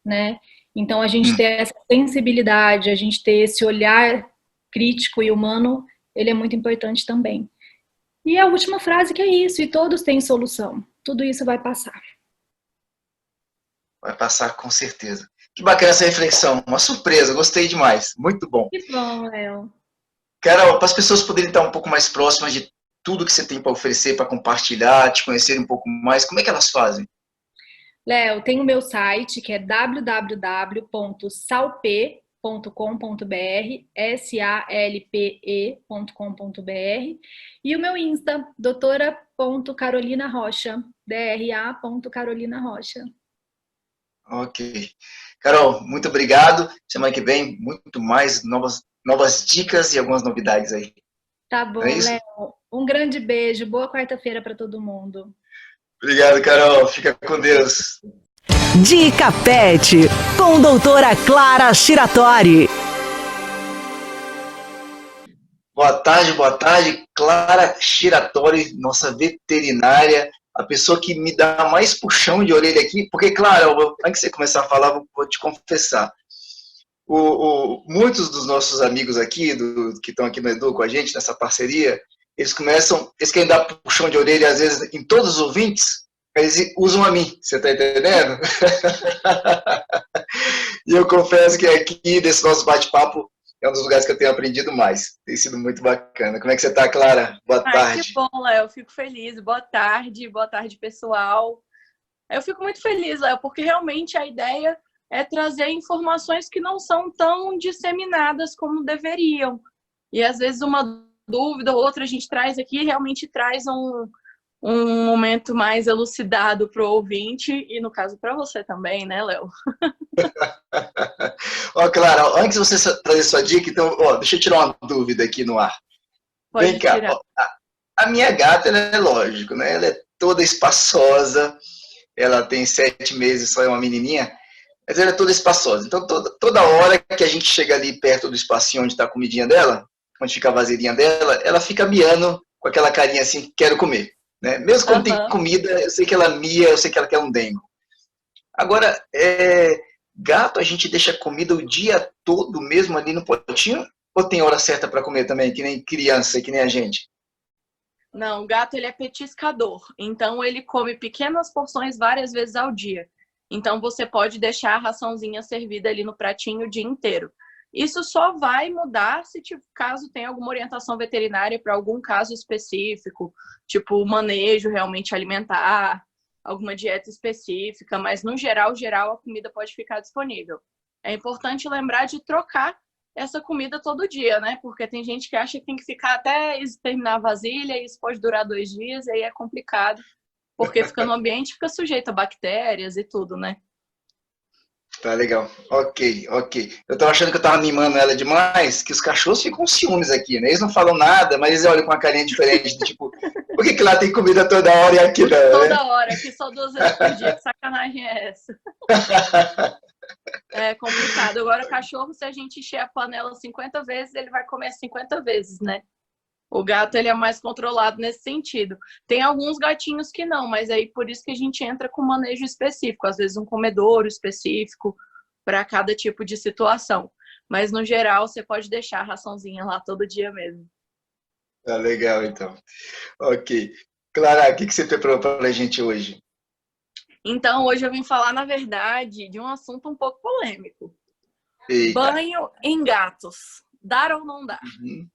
né? Então, a gente ter essa sensibilidade, a gente ter esse olhar crítico e humano, ele é muito importante também. E a última frase que é isso: e todos têm solução. Tudo isso vai passar. Vai passar com certeza. Que bacana essa reflexão. Uma surpresa, gostei demais. Muito bom. Que bom, Léo. Carol, para as pessoas poderem estar um pouco mais próximas de tudo que você tem para oferecer, para compartilhar, te conhecerem um pouco mais, como é que elas fazem? Léo, tem o meu site, que é www.salpe.com.br, salpe.com.br, e o meu Insta, doutora.carolina.rocha, dra.carolina.rocha. Ok. Carol, muito obrigado. Semana que vem, muito mais novas dicas e algumas novidades aí. Tá bom, Léo. Um grande beijo. Boa quarta-feira para todo mundo. Obrigado, Carol. Fica com Deus. Dica Pet, com doutora Clara Shiratori. Boa tarde, Clara Shiratori, nossa veterinária, a pessoa que me dá mais puxão de orelha aqui, porque, Clara, antes de você começar a falar, vou te confessar. Muitos dos nossos amigos aqui, que estão aqui no Edu com a gente, nessa parceria, eles querem dar puxão de orelha, às vezes, em todos os ouvintes, eles usam a mim, você está entendendo? E eu confesso que aqui, desse nosso bate-papo, é um dos lugares que eu tenho aprendido mais. Tem sido muito bacana. Como é que você está, Clara? Boa tarde. Que bom, Léo. Eu fico feliz. Boa tarde, pessoal. Eu fico muito feliz, Léo, porque realmente a ideia é trazer informações que não são tão disseminadas como deveriam. E às vezes uma dúvida ou outra a gente traz aqui, realmente traz um momento mais elucidado para o ouvinte e, no caso, para você também, né, Léo? Ó, Clara, antes de você trazer sua dica, então, deixa eu tirar uma dúvida aqui no ar. Pode Vem cá, tirar. A minha gata, ela é lógico, né? Ela é toda espaçosa, ela tem 7 meses, só é uma menininha, mas ela é toda espaçosa. Então, toda hora que a gente chega ali perto do espacinho onde está a comidinha dela, onde fica a vaseirinha dela, ela fica miando com aquela carinha assim, quero comer. Né? Mesmo quando tem comida, eu sei que ela mia, eu sei que ela quer um dengo. Agora, gato, a gente deixa comida o dia todo mesmo ali no potinho? Ou tem hora certa para comer também, que nem criança, que nem a gente? Não, o gato ele é petiscador, então ele come pequenas porções várias vezes ao dia. Então você pode deixar a raçãozinha servida ali no pratinho o dia inteiro. Isso só vai mudar se caso tenha alguma orientação veterinária para algum caso específico, tipo manejo realmente alimentar, alguma dieta específica, mas no geral a comida pode ficar disponível. É importante lembrar de trocar essa comida todo dia, né? Porque tem gente que acha que tem que ficar até terminar a vasilha e isso pode durar 2 dias, e aí é complicado, porque fica no ambiente, fica sujeito a bactérias e tudo, né? Tá legal. Ok. Eu tava achando que eu tava mimando ela demais, que os cachorros ficam com ciúmes aqui, né? Eles não falam nada, mas eles olham com uma carinha diferente, tipo, por que lá tem comida toda hora e aqui não, né? Toda hora, aqui só 2 vezes por dia, que sacanagem é essa? É complicado. Agora o cachorro, se a gente encher a panela 50 vezes, ele vai comer 50 vezes, né? O gato, ele é mais controlado nesse sentido. Tem alguns gatinhos que não, mas aí por isso que a gente entra com manejo específico. Às vezes um comedouro específico para cada tipo de situação. Mas no geral, você pode deixar a raçãozinha lá todo dia mesmo. Tá legal, então. Ok. Clara, o que você preparou para a gente hoje? Então, hoje eu vim falar, na verdade, de um assunto um pouco polêmico. Eita. Banho em gatos. Dar ou não dar? Uhum.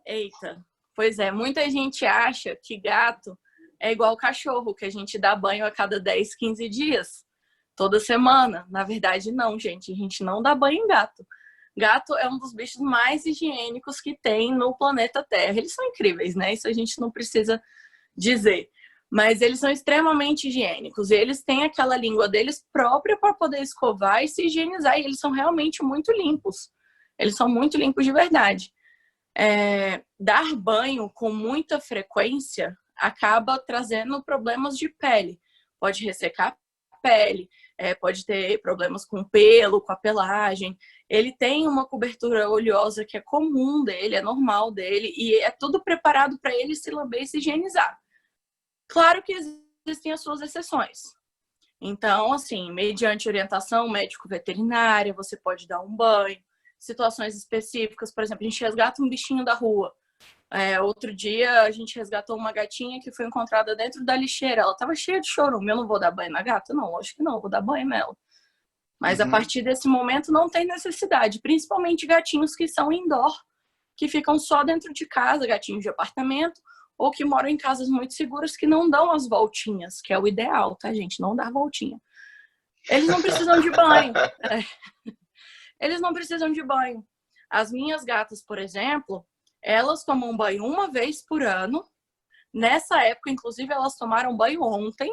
Eita. Pois é, muita gente acha que gato é igual cachorro, que a gente dá banho a cada 10, 15 dias. Toda semana. Na verdade, não, gente. A gente não dá banho em gato. Gato é um dos bichos mais higiênicos que tem no planeta Terra. Eles são incríveis, né? Isso a gente não precisa dizer. Mas eles são extremamente higiênicos. E eles têm aquela língua deles própria para poder escovar e se higienizar. E eles são realmente muito limpos. Eles são muito limpos de verdade. Dar banho com muita frequência acaba trazendo problemas de pele. Pode ressecar a pele, pode ter problemas com pelo, com a pelagem. Ele tem uma cobertura oleosa que é comum dele, é normal dele, e é tudo preparado para ele se lamber e se higienizar. Claro que existem as suas exceções. Então, assim, mediante orientação médico-veterinária, você pode dar um banho. Situações específicas, por exemplo, a gente resgata um bichinho da rua. Outro dia, a gente resgatou uma gatinha que foi encontrada dentro da lixeira. Ela estava cheia de chorume. Eu não vou dar banho na gata? Não, lógico que não, eu vou dar banho nela. Mas a partir desse momento não tem necessidade, principalmente gatinhos que são indoor, que ficam só dentro de casa, gatinhos de apartamento, ou que moram em casas muito seguras que não dão as voltinhas, que é o ideal, tá, gente? Não dar voltinha. Eles não precisam de banho. Eles não precisam de banho. As minhas gatas, por exemplo, elas tomam banho uma vez por ano. Nessa época, inclusive, elas tomaram banho ontem,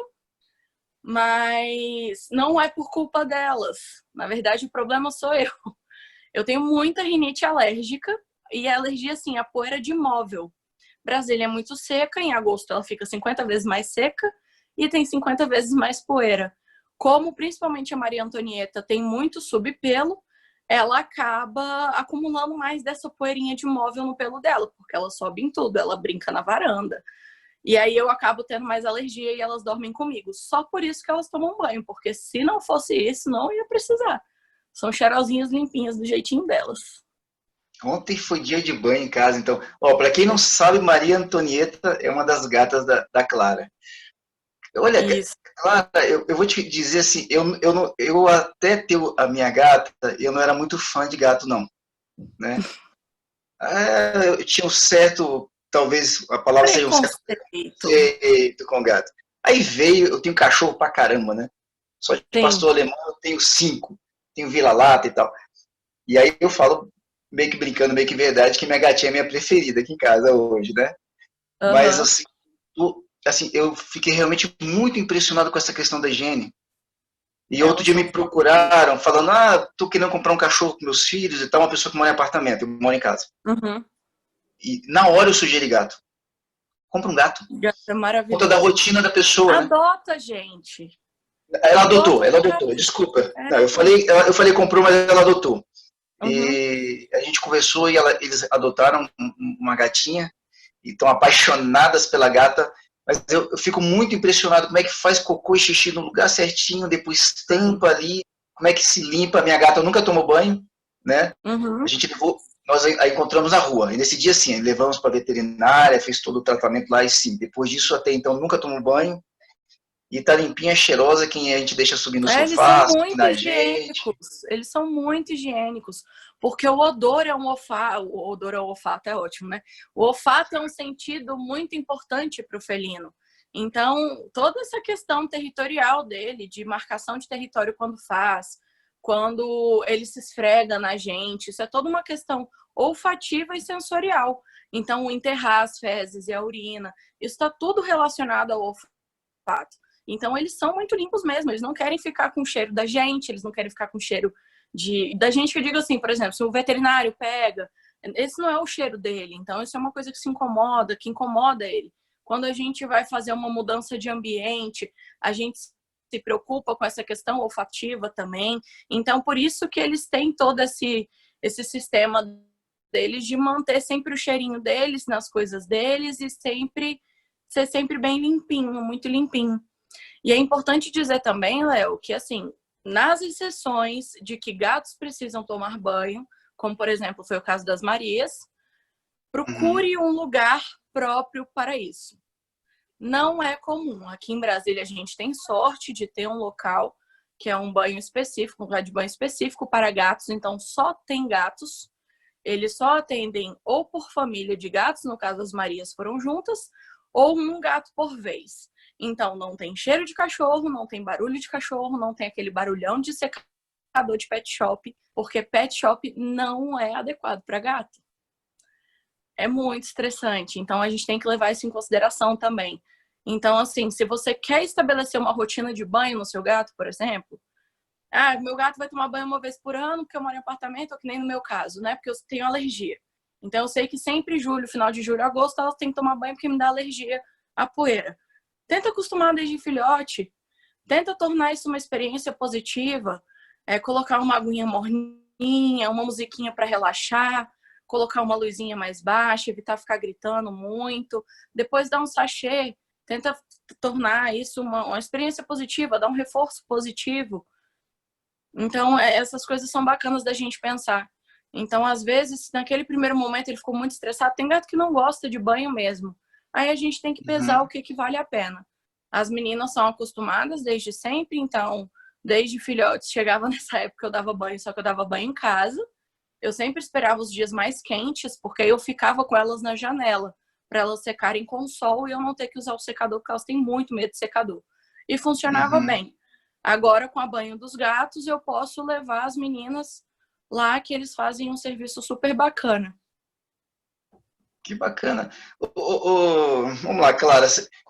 mas não é por culpa delas. Na verdade, o problema sou eu. Eu tenho muita rinite alérgica e a alergia, assim, a poeira de móvel. Brasília é muito seca, em agosto ela fica 50 vezes mais seca e tem 50 vezes mais poeira. Como principalmente a Maria Antonieta tem muito subpelo, ela acaba acumulando mais dessa poeirinha de móvel no pelo dela, porque ela sobe em tudo, ela brinca na varanda. E aí eu acabo tendo mais alergia e elas dormem comigo. Só por isso que elas tomam banho, porque se não fosse isso, não ia precisar. São cheirosinhas limpinhas do jeitinho delas. Ontem foi dia de banho em casa, então. Para quem não sabe, Maria Antonieta é uma das gatas da Clara. Olha, isso. Clara, eu vou te dizer assim, eu até ter a minha gata, eu não era muito fã de gato, não. Né? Eu tinha um certo, talvez a palavra seja um certo preconceito com gato. Aí veio, eu tenho cachorro pra caramba, né? Só de pastor alemão eu tenho 5. Tenho vira-lata e tal. E aí eu falo, meio que brincando, meio que verdade, que minha gatinha é minha preferida aqui em casa hoje, né? Mas assim, eu fiquei realmente muito impressionado com essa questão da higiene. E outro dia me procuraram, falando, tô querendo comprar um cachorro com meus filhos e tal, uma pessoa que mora em apartamento, eu moro em casa. E na hora eu sugeri gato. Compra um gato. Gato é maravilhoso. Conta da rotina da pessoa. Adota, né? Gente. Ela adotou, desculpa. Não, eu falei comprou, mas ela adotou. E a gente conversou e eles adotaram uma gatinha. e estão apaixonadas pela gata, mas eu fico muito impressionado como é que faz cocô e xixi no lugar certinho, depois tampa ali, como é que se limpa. A minha gata nunca tomou banho, né? A gente levou, nós a encontramos na rua, e nesse dia, sim, levamos para a veterinária, fez todo o tratamento lá, e sim, depois disso, até então, nunca tomou banho, e tá limpinha, cheirosa, quem a gente deixa subir no Eles sofá, são muito na gente. higiênicos. Eles são muito higiênicos. Porque o odor é um olfato. O odor é um olfato, é ótimo, né? O olfato é um sentido muito importante para o felino. Então, toda essa questão territorial dele, de marcação de território quando ele se esfrega na gente, isso é toda uma questão olfativa e sensorial. Então, o enterrar as fezes e a urina, isso está tudo relacionado ao olfato. Então, eles são muito limpos mesmo. Eles não querem ficar com o cheiro da gente, eles não querem ficar com o cheiro da gente, que eu digo assim, por exemplo, se o veterinário pega, esse não é o cheiro dele. Então, isso é uma coisa que incomoda ele. Quando a gente vai fazer uma mudança de ambiente, a gente se preocupa com essa questão olfativa também. Então, por isso que eles têm todo esse sistema deles de manter sempre o cheirinho deles nas coisas deles e ser sempre bem limpinho, muito limpinho. E é importante dizer também, Léo, que assim, nas exceções de que gatos precisam tomar banho, como por exemplo foi o caso das Marias, procure um lugar próprio para isso. Não é comum. Aqui em Brasília a gente tem sorte de ter um local que é um banho específico, um lugar de banho específico para gatos, então só tem gatos. Eles só atendem ou por família de gatos, no caso as Marias foram juntas, ou um gato por vez. Então, não tem cheiro de cachorro, não tem barulho de cachorro, não tem aquele barulhão de secador de pet shop, porque pet shop não é adequado para gato. É muito estressante, então a gente tem que levar isso em consideração também. Então, assim, se você quer estabelecer uma rotina de banho no seu gato, por exemplo, meu gato vai tomar banho uma vez por ano, porque eu moro em apartamento, ou que nem no meu caso, né? Porque eu tenho alergia. Então, eu sei que sempre final de julho, agosto, elas têm que tomar banho porque me dá alergia à poeira. Tenta acostumar desde filhote. Tenta tornar isso uma experiência positiva. Colocar uma aguinha morninha, uma musiquinha para relaxar, colocar uma luzinha mais baixa, evitar ficar gritando muito. Depois dá um sachê. Tenta tornar isso uma experiência positiva, dar um reforço positivo. Então, essas coisas são bacanas da gente pensar. Então, às vezes, naquele primeiro momento ele ficou muito estressado. Tem gato que não gosta de banho mesmo. Aí a gente tem que pesar o que vale a pena. As meninas são acostumadas desde sempre, então, desde filhotes, chegava nessa época eu dava banho, só que eu dava banho em casa. Eu sempre esperava os dias mais quentes, porque eu ficava com elas na janela, para elas secarem com o sol e eu não ter que usar o secador, porque elas têm muito medo de secador. E funcionava bem. Agora, com a banho dos gatos, eu posso levar as meninas lá, que eles fazem um serviço super bacana. Que bacana. Vamos lá, Clara,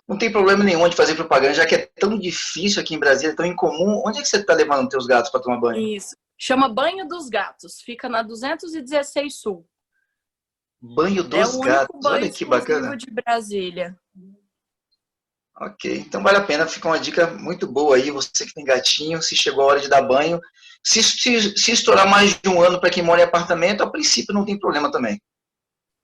não tem problema nenhum de fazer propaganda, já que é tão difícil aqui em Brasília, é tão incomum. Onde é que você está levando os teus gatos para tomar banho? Isso. Chama Banho dos Gatos. Fica na 216 Sul. Banho dos Gatos. Olha que bacana. De Brasília. Ok, então vale a pena, fica uma dica muito boa aí, você que tem gatinho, se chegou a hora de dar banho. Se estourar mais de um ano para quem mora em apartamento, a princípio não tem problema também.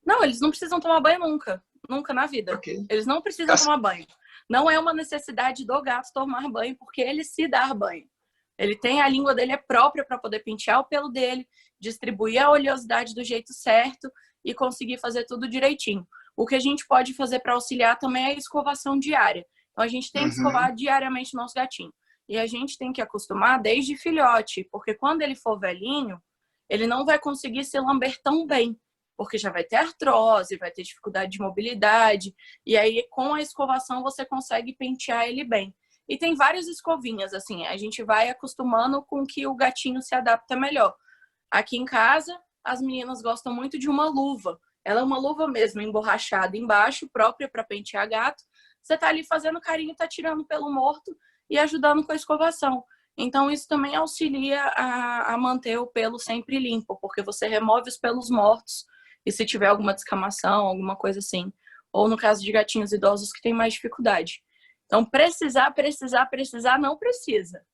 Não, eles não precisam tomar banho nunca. Nunca na vida. Okay. Eles não precisam tomar banho. Não é uma necessidade do gato tomar banho, porque ele se dá banho. Ele tem a língua dele própria para poder pentear o pelo dele, distribuir a oleosidade do jeito certo e conseguir fazer tudo direitinho. O que a gente pode fazer para auxiliar também é a escovação diária. Então, a gente tem que escovar diariamente o nosso gatinho. E a gente tem que acostumar desde filhote, porque quando ele for velhinho, ele não vai conseguir se lamber tão bem, porque já vai ter artrose, vai ter dificuldade de mobilidade, e aí com a escovação você consegue pentear ele bem. E tem várias escovinhas, assim, a gente vai acostumando com que o gatinho se adapta melhor. Aqui em casa, as meninas gostam muito de uma luva. Ela é uma luva mesmo, emborrachada embaixo, própria para pentear gato. Você tá ali fazendo carinho, tá tirando pelo morto e ajudando com a escovação. Então, isso também auxilia a manter o pelo sempre limpo, porque você remove os pelos mortos e se tiver alguma descamação, alguma coisa assim. Ou no caso de gatinhos idosos que têm mais dificuldade. Então, precisar, não precisa.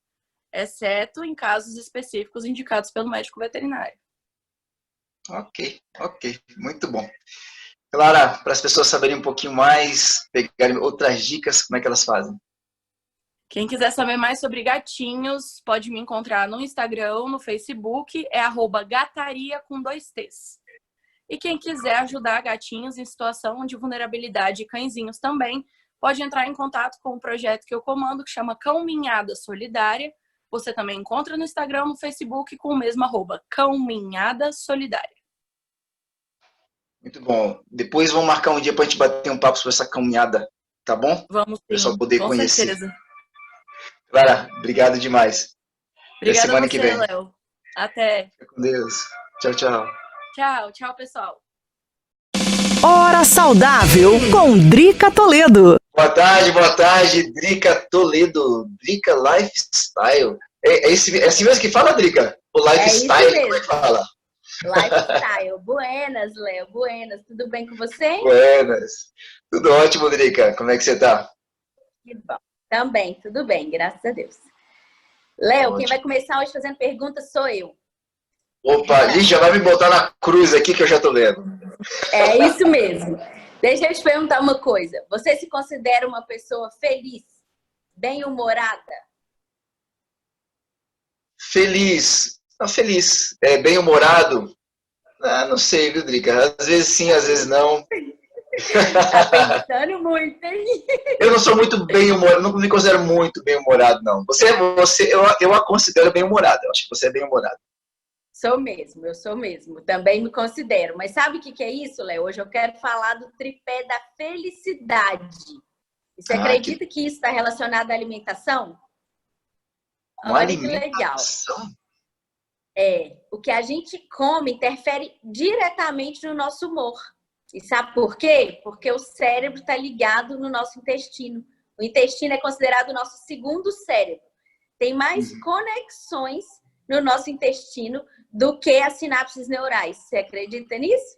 Exceto em casos específicos indicados pelo médico veterinário. Ok. Muito bom. Clara, para as pessoas saberem um pouquinho mais, pegarem outras dicas, como é que elas fazem? Quem quiser saber mais sobre gatinhos, pode me encontrar no Instagram, no Facebook, é @gataria com 2 T's. E quem quiser ajudar gatinhos em situação de vulnerabilidade e cãezinhos também, pode entrar em contato com o projeto que eu comando, que chama Cãominhada Solidária. Você também encontra no Instagram, no Facebook, com o mesmo @Cãominhada Solidária. Muito bom. Depois vamos marcar um dia para a gente bater um papo sobre essa caminhada, tá bom? Vamos sim, para o pessoal poder com conhecer. certeza. Clara, obrigado demais. Obrigada semana a que você, vem. Léo. Até. Fica com Deus. Tchau, tchau. Tchau, tchau, pessoal. Hora Saudável com Drica Toledo. Boa tarde, Drica Toledo. Drica Lifestyle. É assim mesmo que fala, Drica? O Lifestyle, como é que fala? Lifestyle. Buenas, Léo. Buenas. Tudo bem com você? Buenas. Tudo ótimo, Drica. Como é que você tá? Que bom. Também, tudo bem, graças a Deus. Léo, quem vai começar hoje fazendo perguntas sou eu. Opa, ali já vai me botar na cruz aqui que eu já tô vendo. É isso mesmo. Deixa eu te perguntar uma coisa. Você se considera uma pessoa feliz, bem-humorada? Feliz. Feliz. Bem-humorado? Não sei, viu, Drica? Às vezes sim, às vezes não. Tá pensando muito, hein? Eu não sou muito bem-humorado, não me considero muito bem-humorado, não. Eu a considero bem-humorada. Eu acho que você é bem-humorado. Eu sou mesmo. Também me considero. Mas sabe o que é isso, Léo? Hoje eu quero falar do tripé da felicidade. E você acredita que isso está relacionado à alimentação? Olha que legal. O que a gente come interfere diretamente no nosso humor. E sabe por quê? Porque o cérebro está ligado no nosso intestino. O intestino é considerado o nosso segundo cérebro. Tem mais conexões no nosso intestino do que as sinapses neurais. Você acredita nisso?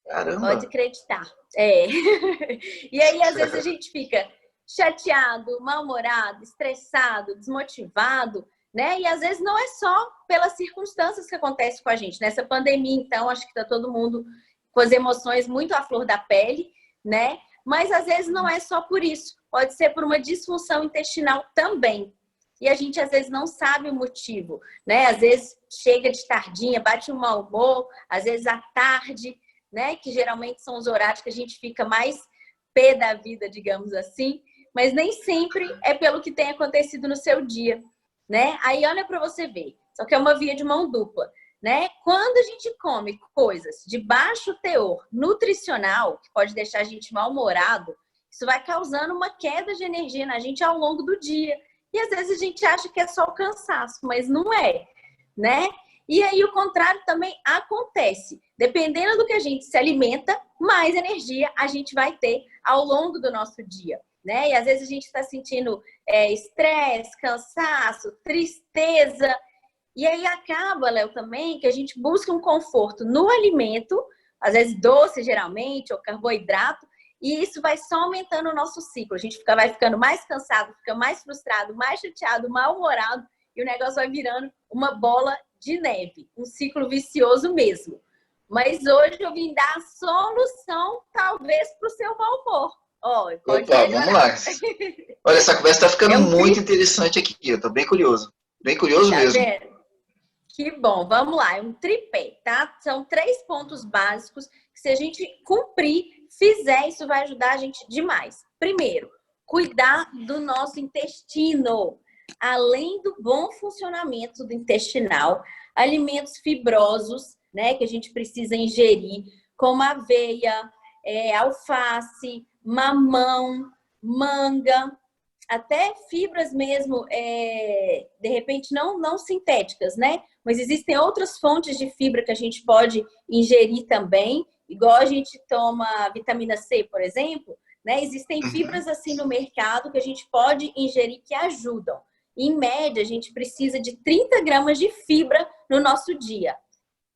Caramba! Pode acreditar. E aí, às vezes, a gente fica chateado, mal-humorado, estressado, desmotivado, né? E às vezes não é só pelas circunstâncias que acontecem com a gente. Nessa pandemia, então, acho que está todo mundo com as emoções muito à flor da pele, né? Mas às vezes não é só por isso. Pode ser por uma disfunção intestinal também. E a gente às vezes não sabe o motivo, né? Às vezes chega de tardinha, bate um mau humor, às vezes à tarde, né? Que geralmente são os horários que a gente fica mais pé da vida, digamos assim. Mas nem sempre é pelo que tem acontecido no seu dia, né? Aí olha para você ver. Só que é uma via de mão dupla, né? Quando a gente come coisas de baixo teor nutricional, que pode deixar a gente mal-humorado, isso vai causando uma queda de energia na gente ao longo do dia. E às vezes a gente acha que é só o cansaço, mas não é, né? E aí o contrário também acontece. Dependendo do que a gente se alimenta, mais energia a gente vai ter ao longo do nosso dia, né? E às vezes a gente está sentindo estresse, cansaço, tristeza. E aí acaba, Léo, também que a gente busca um conforto no alimento, às vezes doce geralmente, ou carboidrato, e isso vai só aumentando o nosso ciclo. A gente vai ficando mais cansado, fica mais frustrado, mais chateado, mal-humorado, e o negócio vai virando uma bola de neve, um ciclo vicioso mesmo. Mas hoje eu vim dar a solução, talvez, para o seu mau humor. Opa, vamos lá. Olha, essa conversa está ficando muito interessante aqui. Eu estou bem curioso. Bem curioso mesmo. Vendo? Que bom, vamos lá. É um tripé, tá? São 3 pontos básicos que, se a gente cumprir, fizer, isso vai ajudar a gente demais. Primeiro, cuidar do nosso intestino. Além do bom funcionamento do intestinal, alimentos fibrosos, né, que a gente precisa ingerir, como aveia, alface, mamão, manga, até fibras mesmo, de repente não sintéticas, né? Mas existem outras fontes de fibra que a gente pode ingerir também, igual a gente toma vitamina C, por exemplo, né? Existem fibras assim no mercado que a gente pode ingerir que ajudam. Em média, a gente precisa de 30 gramas de fibra no nosso dia.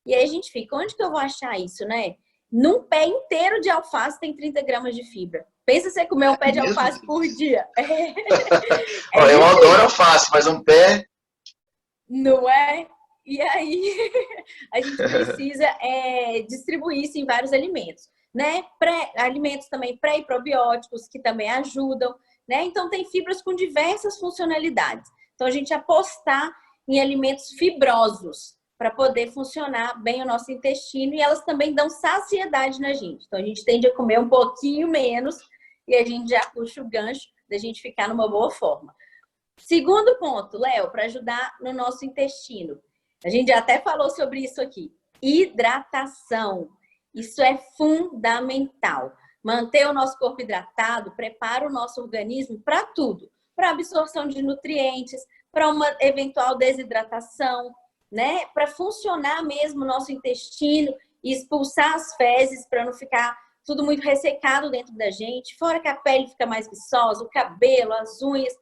E aí a gente fica, onde que eu vou achar isso, né? Num pé inteiro de alface tem 30 gramas de fibra. Pensa você comer um pé de alface por dia. Eu adoro alface, mas um pé... Não é? E aí a gente precisa distribuir isso em vários alimentos. né? Alimentos também pré e probióticos, que também ajudam, né? Então, tem fibras com diversas funcionalidades. Então, a gente apostar em alimentos fibrosos para poder funcionar bem o nosso intestino, e elas também dão saciedade na gente. Então, a gente tende a comer um pouquinho menos e a gente já puxa o gancho da gente ficar numa boa forma. Segundo ponto, Léo, para ajudar no nosso intestino. A gente já até falou sobre isso aqui. Hidratação. Isso é fundamental. Manter o nosso corpo hidratado prepara o nosso organismo para tudo. Para absorção de nutrientes, para uma eventual desidratação, né? Para funcionar mesmo o nosso intestino e expulsar as fezes para não ficar tudo muito ressecado dentro da gente. Fora que a pele fica mais viçosa, o cabelo, as unhas,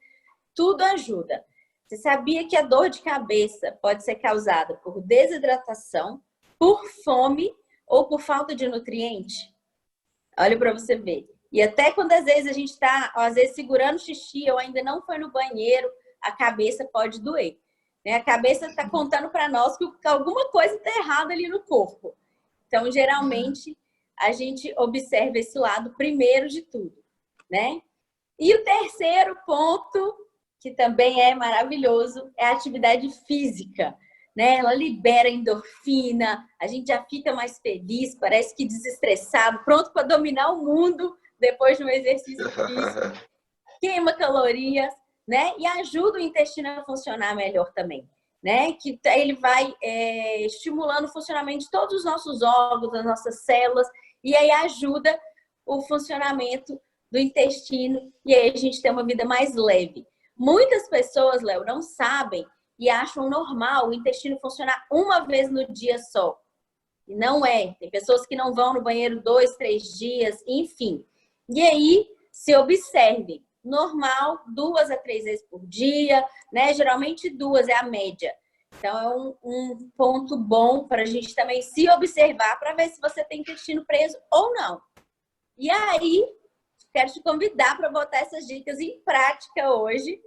tudo ajuda. Você sabia que a dor de cabeça pode ser causada por desidratação, por fome ou por falta de nutriente? Olha para você ver. E até quando às vezes a gente está, às vezes, segurando xixi ou ainda não foi no banheiro, a cabeça pode doer. Né? A cabeça está contando para nós que alguma coisa está errada ali no corpo. Então, geralmente, a gente observa esse lado primeiro de tudo, né? E o terceiro ponto, que também é maravilhoso, é a atividade física, né? Ela libera endorfina, a gente já fica mais feliz, parece que desestressado, pronto para dominar o mundo depois de um exercício físico. Queima calorias, né? E ajuda o intestino a funcionar melhor também, né? Que ele vai estimulando o funcionamento de todos os nossos órgãos, das nossas células, e aí ajuda o funcionamento do intestino, e aí a gente tem uma vida mais leve. Muitas pessoas, Léo, não sabem e acham normal o intestino funcionar uma vez no dia só. E não é. Tem pessoas que não vão no banheiro 2, 3 dias, enfim. E aí, se observe. Normal, 2 a 3 vezes por dia, né? Geralmente 2 é a média. Então, é um ponto bom para a gente também se observar para ver se você tem intestino preso ou não. E aí, quero te convidar para botar essas dicas em prática hoje,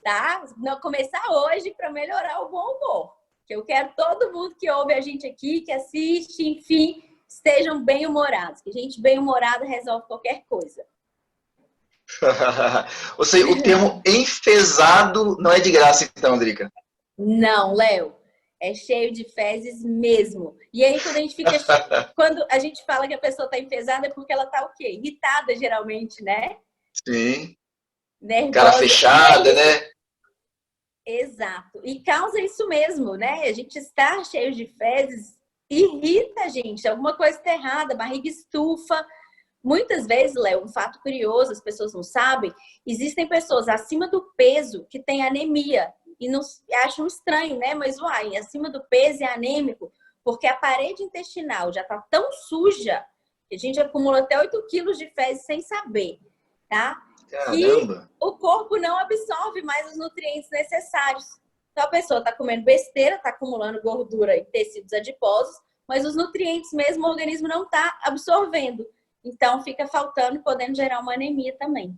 tá? Não começar hoje para melhorar o bom humor. Que eu quero todo mundo que ouve a gente aqui, que assiste, enfim, estejam bem-humorados. Que gente bem-humorada resolve qualquer coisa. Ou seja, o termo enfesado não é de graça, então, Drica. Não, Léo. É cheio de fezes mesmo. E aí, quando a gente fica... quando a gente fala que a pessoa está enfesada, é porque ela está o quê? Irritada, geralmente, né? Sim. Nervosa. Cara fechada, né? Exato. E causa isso mesmo, né? A gente está cheio de fezes, irrita a gente. Alguma coisa está errada, a barriga estufa. Muitas vezes, Léo, um fato curioso, as pessoas não sabem, existem pessoas acima do peso que têm anemia. E não acham estranho, né? Mas, uai, acima do peso é anêmico, porque a parede intestinal já está tão suja que a gente acumula até 8 quilos de fezes sem saber, tá? Caramba! Que o corpo não absorve mais os nutrientes necessários. Então, a pessoa está comendo besteira, está acumulando gordura em tecidos adiposos, mas os nutrientes mesmo o organismo não está absorvendo. Então, fica faltando, podendo gerar uma anemia também.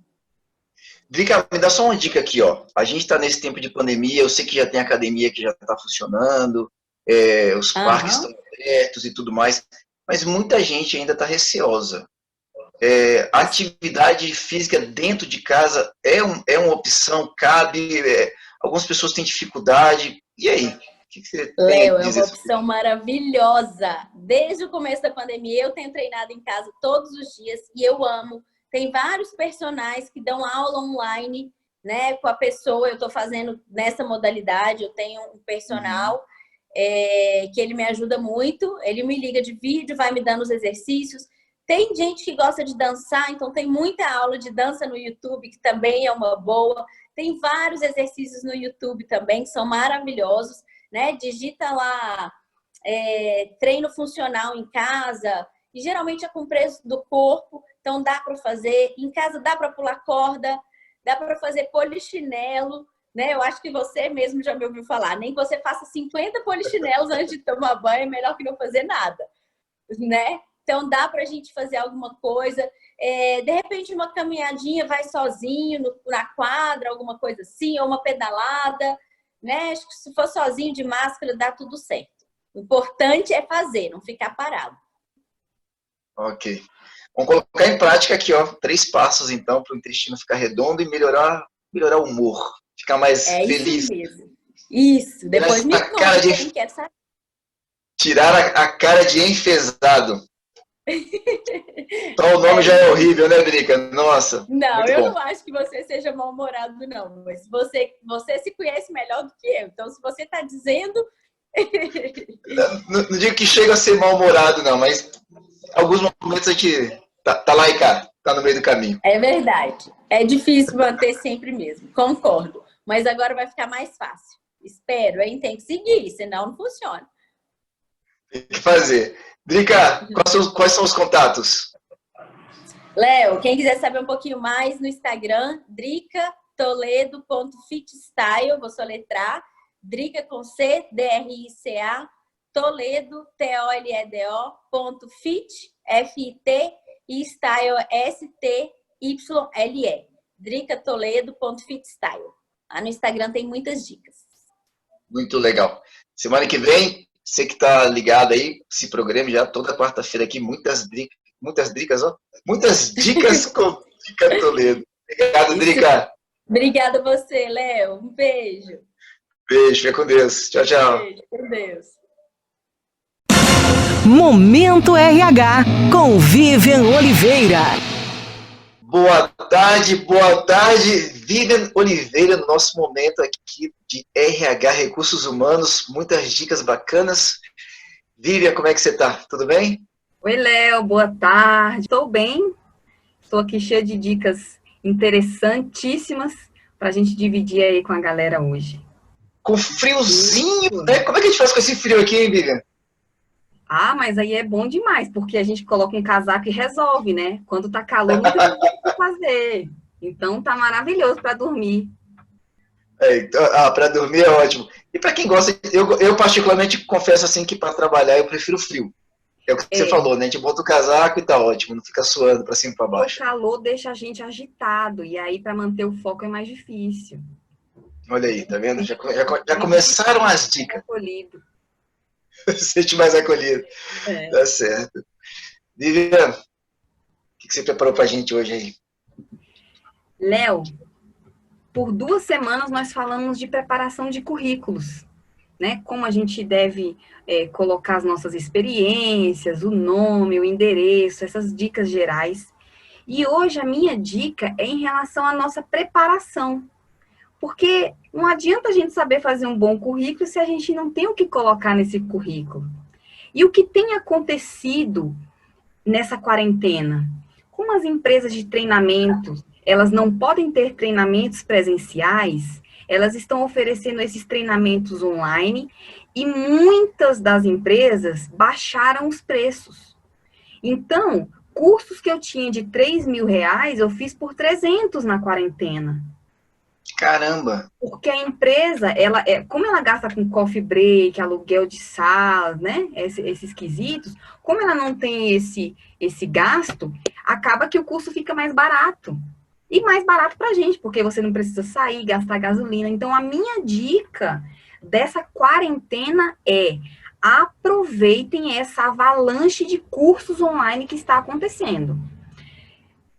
Drica, me dá só uma dica aqui, ó. A gente está nesse tempo de pandemia, eu sei que já tem academia que já está funcionando, os parques estão abertos e tudo mais, mas muita gente ainda está receosa. Atividade física dentro de casa é uma opção, cabe, algumas pessoas têm dificuldade, e aí? O que você tem Léo, a dizer? É uma opção maravilhosa. Desde o começo da pandemia, eu tenho treinado em casa todos os dias e eu amo. Tem vários personagens que dão aula online, né, com a pessoa. Eu estou fazendo nessa modalidade, eu tenho um personal que ele me ajuda muito. Ele me liga de vídeo, vai me dando os exercícios. Tem gente que gosta de dançar, então tem muita aula de dança no YouTube, que também é uma boa. Tem vários exercícios no YouTube também, que são maravilhosos, né? Digita lá treino funcional em casa, e geralmente é com preço do corpo, então dá para fazer. Em casa dá para pular corda, dá para fazer polichinelo, né? Eu acho que você mesmo já me ouviu falar, nem que você faça 50 polichinelos antes de tomar banho, é melhor que não fazer nada, né? Então, dá para a gente fazer alguma coisa. De repente, uma caminhadinha, vai sozinho na quadra, alguma coisa assim, ou uma pedalada, né? Acho que se for sozinho de máscara, dá tudo certo. O importante é fazer, não ficar parado. Ok. Vamos colocar em prática aqui, ó, 3 passos, então, para o intestino ficar redondo e melhorar o humor, ficar mais feliz. Isso mesmo. Isso. Depois me conta, quem quer saber. Tirar a cara de enfesado. Então o nome já é horrível, né, Drica? Nossa. Não, eu não acho que você seja mal-humorado, não. Mas você se conhece melhor do que eu. Então, se você está dizendo... não digo que chega a ser mal-humorado, não, mas alguns momentos a gente tá lá e cá, tá no meio do caminho. É verdade. É difícil manter sempre mesmo, concordo. Mas agora vai ficar mais fácil. Espero, hein? Tem que seguir, senão não funciona. Tem que fazer. Drica, quais são os contatos? Léo, quem quiser saber um pouquinho mais no Instagram, dricatoledo.fitstyle, vou soletrar, Drica com C, D-R-I-C-A, Toledo, T-O-L-E-D-O, .fit, F-I-T, e style, S-T-Y-L-E, dricatoledo.fitstyle. Lá no Instagram tem muitas dicas. Muito legal. Semana que vem, você que tá ligado aí, se programe já toda quarta-feira aqui, muitas dicas, ó. Muitas dicas com Drica Toledo. Obrigado, Drica. Obrigada a você, Léo. Um beijo. Beijo, fica com Deus. Tchau, tchau. Beijo, com Deus. Momento RH, com Vivian Oliveira. Boa tarde, Vivian Oliveira, no nosso momento aqui de RH, Recursos Humanos, muitas dicas bacanas. Vivian, como é que você tá? Tudo bem? Oi, Léo, boa tarde. Estou bem, estou aqui cheia de dicas interessantíssimas para a gente dividir aí com a galera hoje. Com friozinho, né? Como é que a gente faz com esse frio aqui, hein, Vivian? Ah, mas aí é bom demais, porque a gente coloca um casaco e resolve, né? Quando tá calor, não tem o que fazer. Então tá maravilhoso para dormir. Para dormir é ótimo. E para quem gosta, eu particularmente confesso assim que para trabalhar eu prefiro frio. É o que você falou, né? A gente bota o casaco e tá ótimo, não fica suando para cima e para baixo. O calor deixa a gente agitado, e aí para manter o foco é mais difícil. Olha aí, tá vendo? Já começaram as dicas. Acolhido. Sente mais acolhido. Tá certo. Vivian, o que você preparou pra gente hoje aí? Léo, por 2 semanas nós falamos de preparação de currículos, né? Como a gente deve colocar as nossas experiências, o nome, o endereço, essas dicas gerais. E hoje a minha dica é em relação à nossa preparação. Porque não adianta a gente saber fazer um bom currículo se a gente não tem o que colocar nesse currículo. E o que tem acontecido nessa quarentena? Como as empresas de treinamento, elas não podem ter treinamentos presenciais, elas estão oferecendo esses treinamentos online e muitas das empresas baixaram os preços. Então, cursos que eu tinha de R$3.000, eu fiz por 300 na quarentena. Caramba! Porque a empresa, como ela gasta com coffee break, aluguel de salas, né, esses quesitos, como ela não tem esse gasto, acaba que o curso fica mais barato. E mais barato pra gente, porque você não precisa sair, gastar gasolina. Então, a minha dica dessa quarentena é: aproveitem essa avalanche de cursos online que está acontecendo.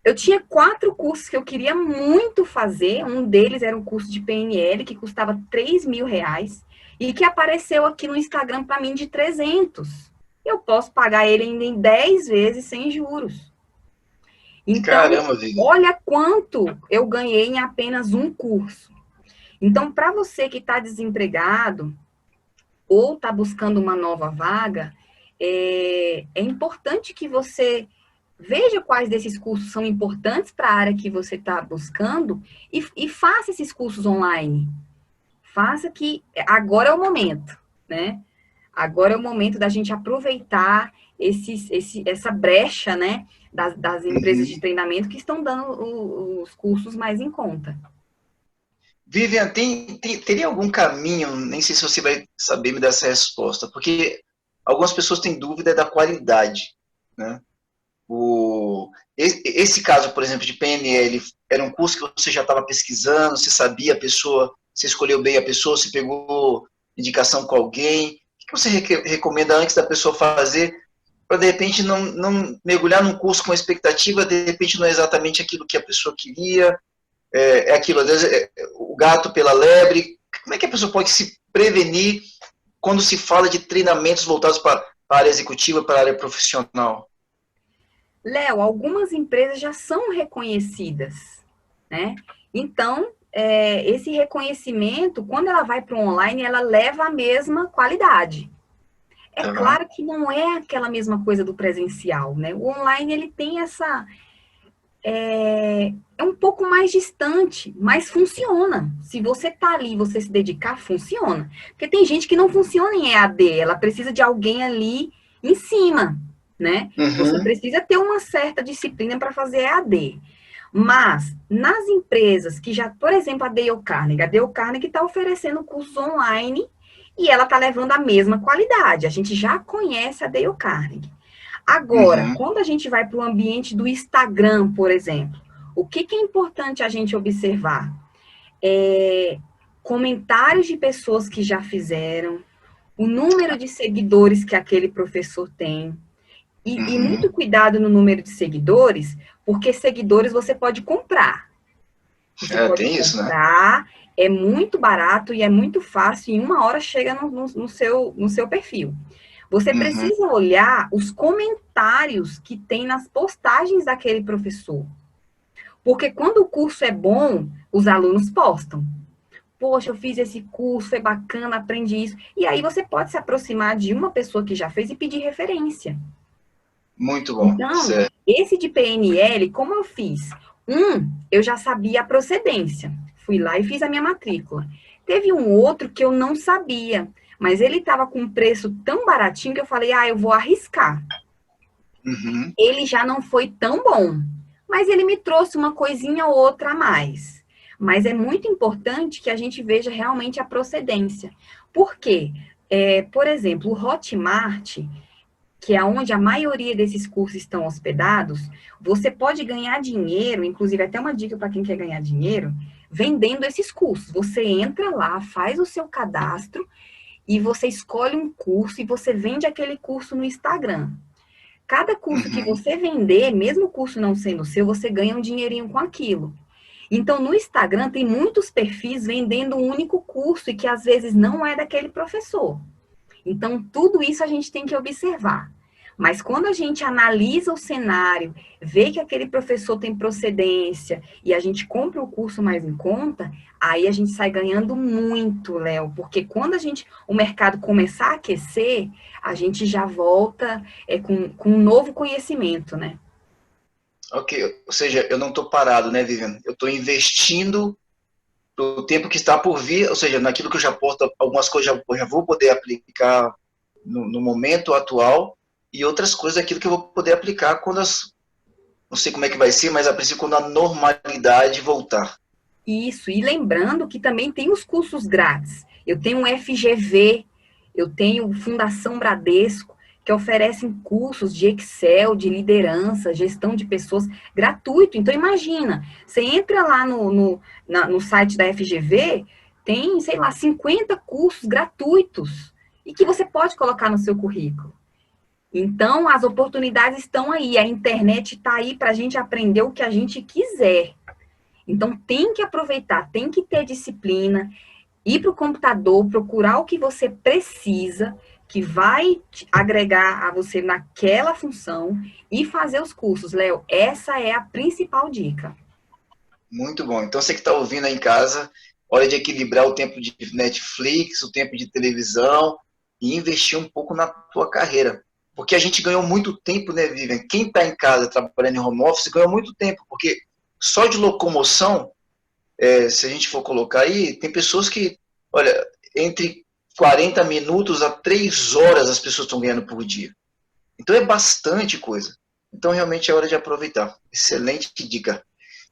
Eu tinha 4 cursos que eu queria muito fazer. Um deles era um curso de PNL, que custava R$3.000, e que apareceu aqui no Instagram para mim de 300. Eu posso pagar ele ainda em 10 vezes sem juros. Então, caramba, olha quanto eu ganhei em apenas um curso. Então, para você que está desempregado ou está buscando uma nova vaga, é importante que você veja quais desses cursos são importantes para a área que você está buscando e faça esses cursos online. Faça, que agora é o momento, né? Agora é o momento da gente aproveitar essa brecha, né, das empresas de treinamento que estão dando os cursos mais em conta. Vivian, teria algum caminho, nem sei se você vai saber me dar essa resposta, porque algumas pessoas têm dúvida da qualidade, né? Esse caso, por exemplo, de PNL, era um curso que você já estava pesquisando, você sabia a pessoa, você escolheu bem a pessoa, você pegou indicação com alguém. O que você recomenda antes da pessoa fazer? para de repente não mergulhar num curso com expectativa, de repente não é exatamente aquilo que a pessoa queria, é aquilo, às vezes o gato pela lebre. Como é que a pessoa pode se prevenir quando se fala de treinamentos voltados para a área executiva, para a área profissional? Léo, algumas empresas já são reconhecidas, né? Então, esse reconhecimento, quando ela vai para o online, ela leva a mesma qualidade. É claro que não é aquela mesma coisa do presencial, né? O online, ele tem essa... É um pouco mais distante, mas funciona. Se você tá ali, você se dedicar, funciona. Porque tem gente que não funciona em EAD, ela precisa de alguém ali em cima, né? Você precisa ter uma certa disciplina para fazer EAD. Mas, nas empresas que já, por exemplo, a Dale Carnegie está oferecendo cursos online e ela está levando a mesma qualidade. A gente já conhece a Dale Carnegie. Agora, quando a gente vai para o ambiente do Instagram, por exemplo, o que é importante a gente observar? Comentários de pessoas que já fizeram, o número de seguidores que aquele professor tem, e muito cuidado no número de seguidores, porque seguidores você pode comprar. Você pode tem isso, comprar, né? É muito barato e é muito fácil, em 1 hora chega no seu perfil. Você precisa olhar os comentários que tem nas postagens daquele professor. Porque quando o curso é bom, os alunos postam. Poxa, eu fiz esse curso, foi bacana, aprendi isso. E aí você pode se aproximar de uma pessoa que já fez e pedir referência. Muito bom. Então, esse de PNL, como eu fiz? Eu já sabia a procedência. Fui lá e fiz a minha matrícula. Teve um outro que eu não sabia. Mas ele estava com um preço tão baratinho que eu falei, eu vou arriscar. Ele já não foi tão bom, mas ele me trouxe uma coisinha ou outra a mais. Mas é muito importante que a gente veja realmente a procedência. Por quê? Por exemplo, o Hotmart, que é onde a maioria desses cursos estão hospedados, você pode ganhar dinheiro, inclusive até uma dica para quem quer ganhar dinheiro, vendendo esses cursos. Você entra lá, faz o seu cadastro, e você escolhe um curso e você vende aquele curso no Instagram. Cada curso que você vender, mesmo o curso não sendo seu, você ganha um dinheirinho com aquilo. Então, no Instagram, tem muitos perfis vendendo um único curso e que, às vezes, não é daquele professor. Então, tudo isso a gente tem que observar. Mas quando a gente analisa o cenário, vê que aquele professor tem procedência e a gente compra o curso mais em conta, aí a gente sai ganhando muito, Léo, porque quando o mercado começar a aquecer, a gente já volta com um novo conhecimento, né? Ok, ou seja, eu não estou parado, né, Vivian? Eu estou investindo no tempo que está por vir, ou seja, naquilo que eu já posto, algumas coisas eu já vou poder aplicar no momento atual, e outras coisas aquilo que eu vou poder aplicar quando não sei como é que vai ser, mas a princípio quando a normalidade voltar. Isso, e lembrando que também tem os cursos grátis. Eu tenho o FGV, eu tenho Fundação Bradesco, que oferecem cursos de Excel, de liderança, gestão de pessoas, gratuito. Então, imagina, você entra lá no site da FGV, tem, sei lá, 50 cursos gratuitos, e que você pode colocar no seu currículo. Então, as oportunidades estão aí, a internet está aí para a gente aprender o que a gente quiser. Então, tem que aproveitar, tem que ter disciplina, ir para o computador, procurar o que você precisa, que vai agregar a você naquela função e fazer os cursos. Léo, essa é a principal dica. Muito bom. Então, você que está ouvindo aí em casa, hora de equilibrar o tempo de Netflix, o tempo de televisão e investir um pouco na tua carreira. Porque a gente ganhou muito tempo, né, Vivian? Quem está em casa trabalhando em home office ganhou muito tempo, porque só de locomoção, se a gente for colocar aí, tem pessoas que, olha, entre 40 minutos a 3 horas as pessoas estão ganhando por dia. Então é bastante coisa. Então realmente é hora de aproveitar. Excelente dica.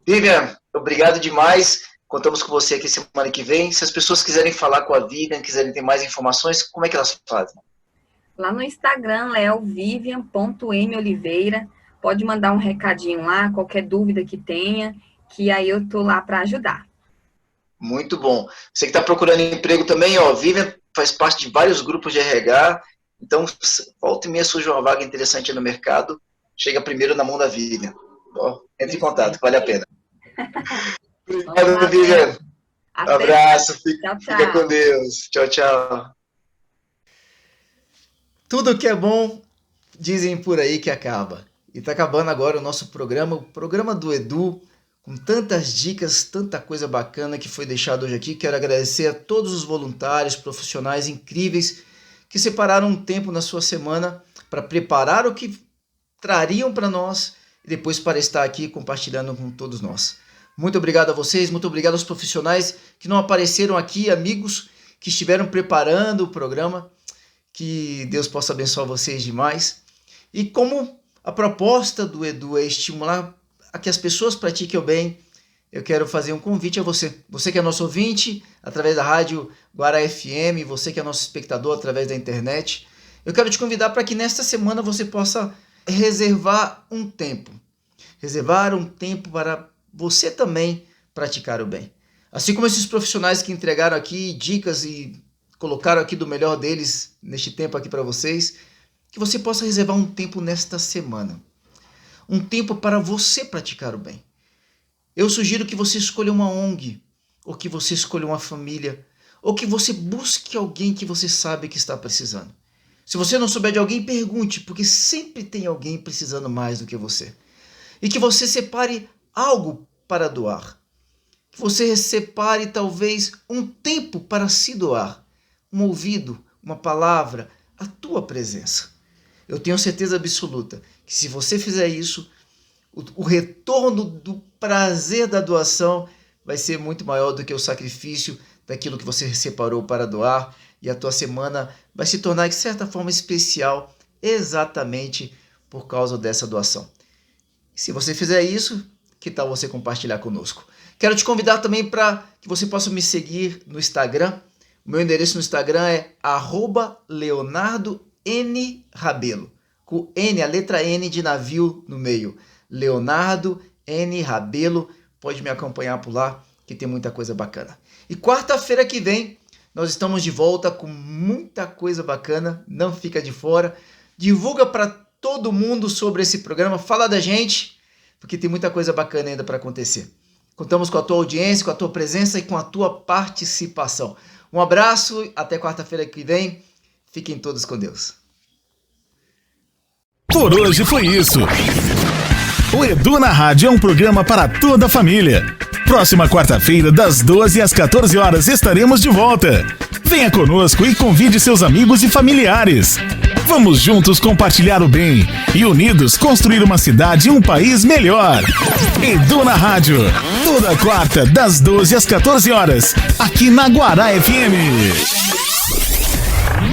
Vivian, obrigado demais. Contamos com você aqui semana que vem. Se as pessoas quiserem falar com a Vivian, quiserem ter mais informações, como é que elas fazem? Lá no Instagram, leovivian.moliveira. Pode mandar um recadinho lá, qualquer dúvida que tenha, que aí eu tô lá para ajudar. Muito bom. Você que está procurando emprego também, ó, Vivian faz parte de vários grupos de RH Então, volta e meia surge uma vaga interessante no mercado, chega primeiro na mão da Vivian. Entre em contato, vale a pena. Obrigado, Vivian. Abraço, fica com Deus. Tchau, tchau. Tudo que é bom, dizem por aí que acaba. E tá acabando agora o nosso programa, o programa do Edu, com tantas dicas, tanta coisa bacana que foi deixado hoje aqui. Quero agradecer a todos os voluntários, profissionais incríveis que separaram um tempo na sua semana para preparar o que trariam para nós e depois para estar aqui compartilhando com todos nós. Muito obrigado a vocês, muito obrigado aos profissionais que não apareceram aqui, amigos que estiveram preparando o programa. Que Deus possa abençoar vocês demais. E como a proposta do Edu é estimular a que as pessoas pratiquem o bem, eu quero fazer um convite a você. Você que é nosso ouvinte através da rádio Guará FM, você que é nosso espectador através da internet, eu quero te convidar para que nesta semana você possa reservar um tempo. Reservar um tempo para você também praticar o bem. Assim como esses profissionais que entregaram aqui dicas e colocaram aqui do melhor deles neste tempo aqui para vocês, que você possa reservar um tempo nesta semana. Um tempo para você praticar o bem. Eu sugiro que você escolha uma ONG, ou que você escolha uma família, ou que você busque alguém que você sabe que está precisando. Se você não souber de alguém, pergunte, porque sempre tem alguém precisando mais do que você. E que você separe algo para doar. Que você separe talvez um tempo para se doar. Um ouvido, uma palavra, a tua presença. Eu tenho certeza absoluta que se você fizer isso, o retorno do prazer da doação vai ser muito maior do que o sacrifício daquilo que você separou para doar, e a tua semana vai se tornar de certa forma especial exatamente por causa dessa doação. Se você fizer isso, que tal você compartilhar conosco? Quero te convidar também para que você possa me seguir no Instagram. O meu endereço no Instagram é @LeonardoNRabelo, com N, a letra N de navio no meio. Leonardo N. Rabelo, pode me acompanhar por lá, que tem muita coisa bacana. E quarta-feira que vem, nós estamos de volta com muita coisa bacana, não fica de fora. Divulga para todo mundo sobre esse programa, fala da gente, porque tem muita coisa bacana ainda para acontecer. Contamos com a tua audiência, com a tua presença e com a tua participação. Um abraço, até quarta-feira que vem. Fiquem todos com Deus. Por hoje foi isso. O Edu na Rádio é um programa para toda a família. Próxima quarta-feira, das 12 às 14 horas, estaremos de volta. Venha conosco e convide seus amigos e familiares. Vamos juntos compartilhar o bem e unidos construir uma cidade e um país melhor. Edu na Rádio, toda quarta, das 12 às 14 horas, aqui na Guará FM.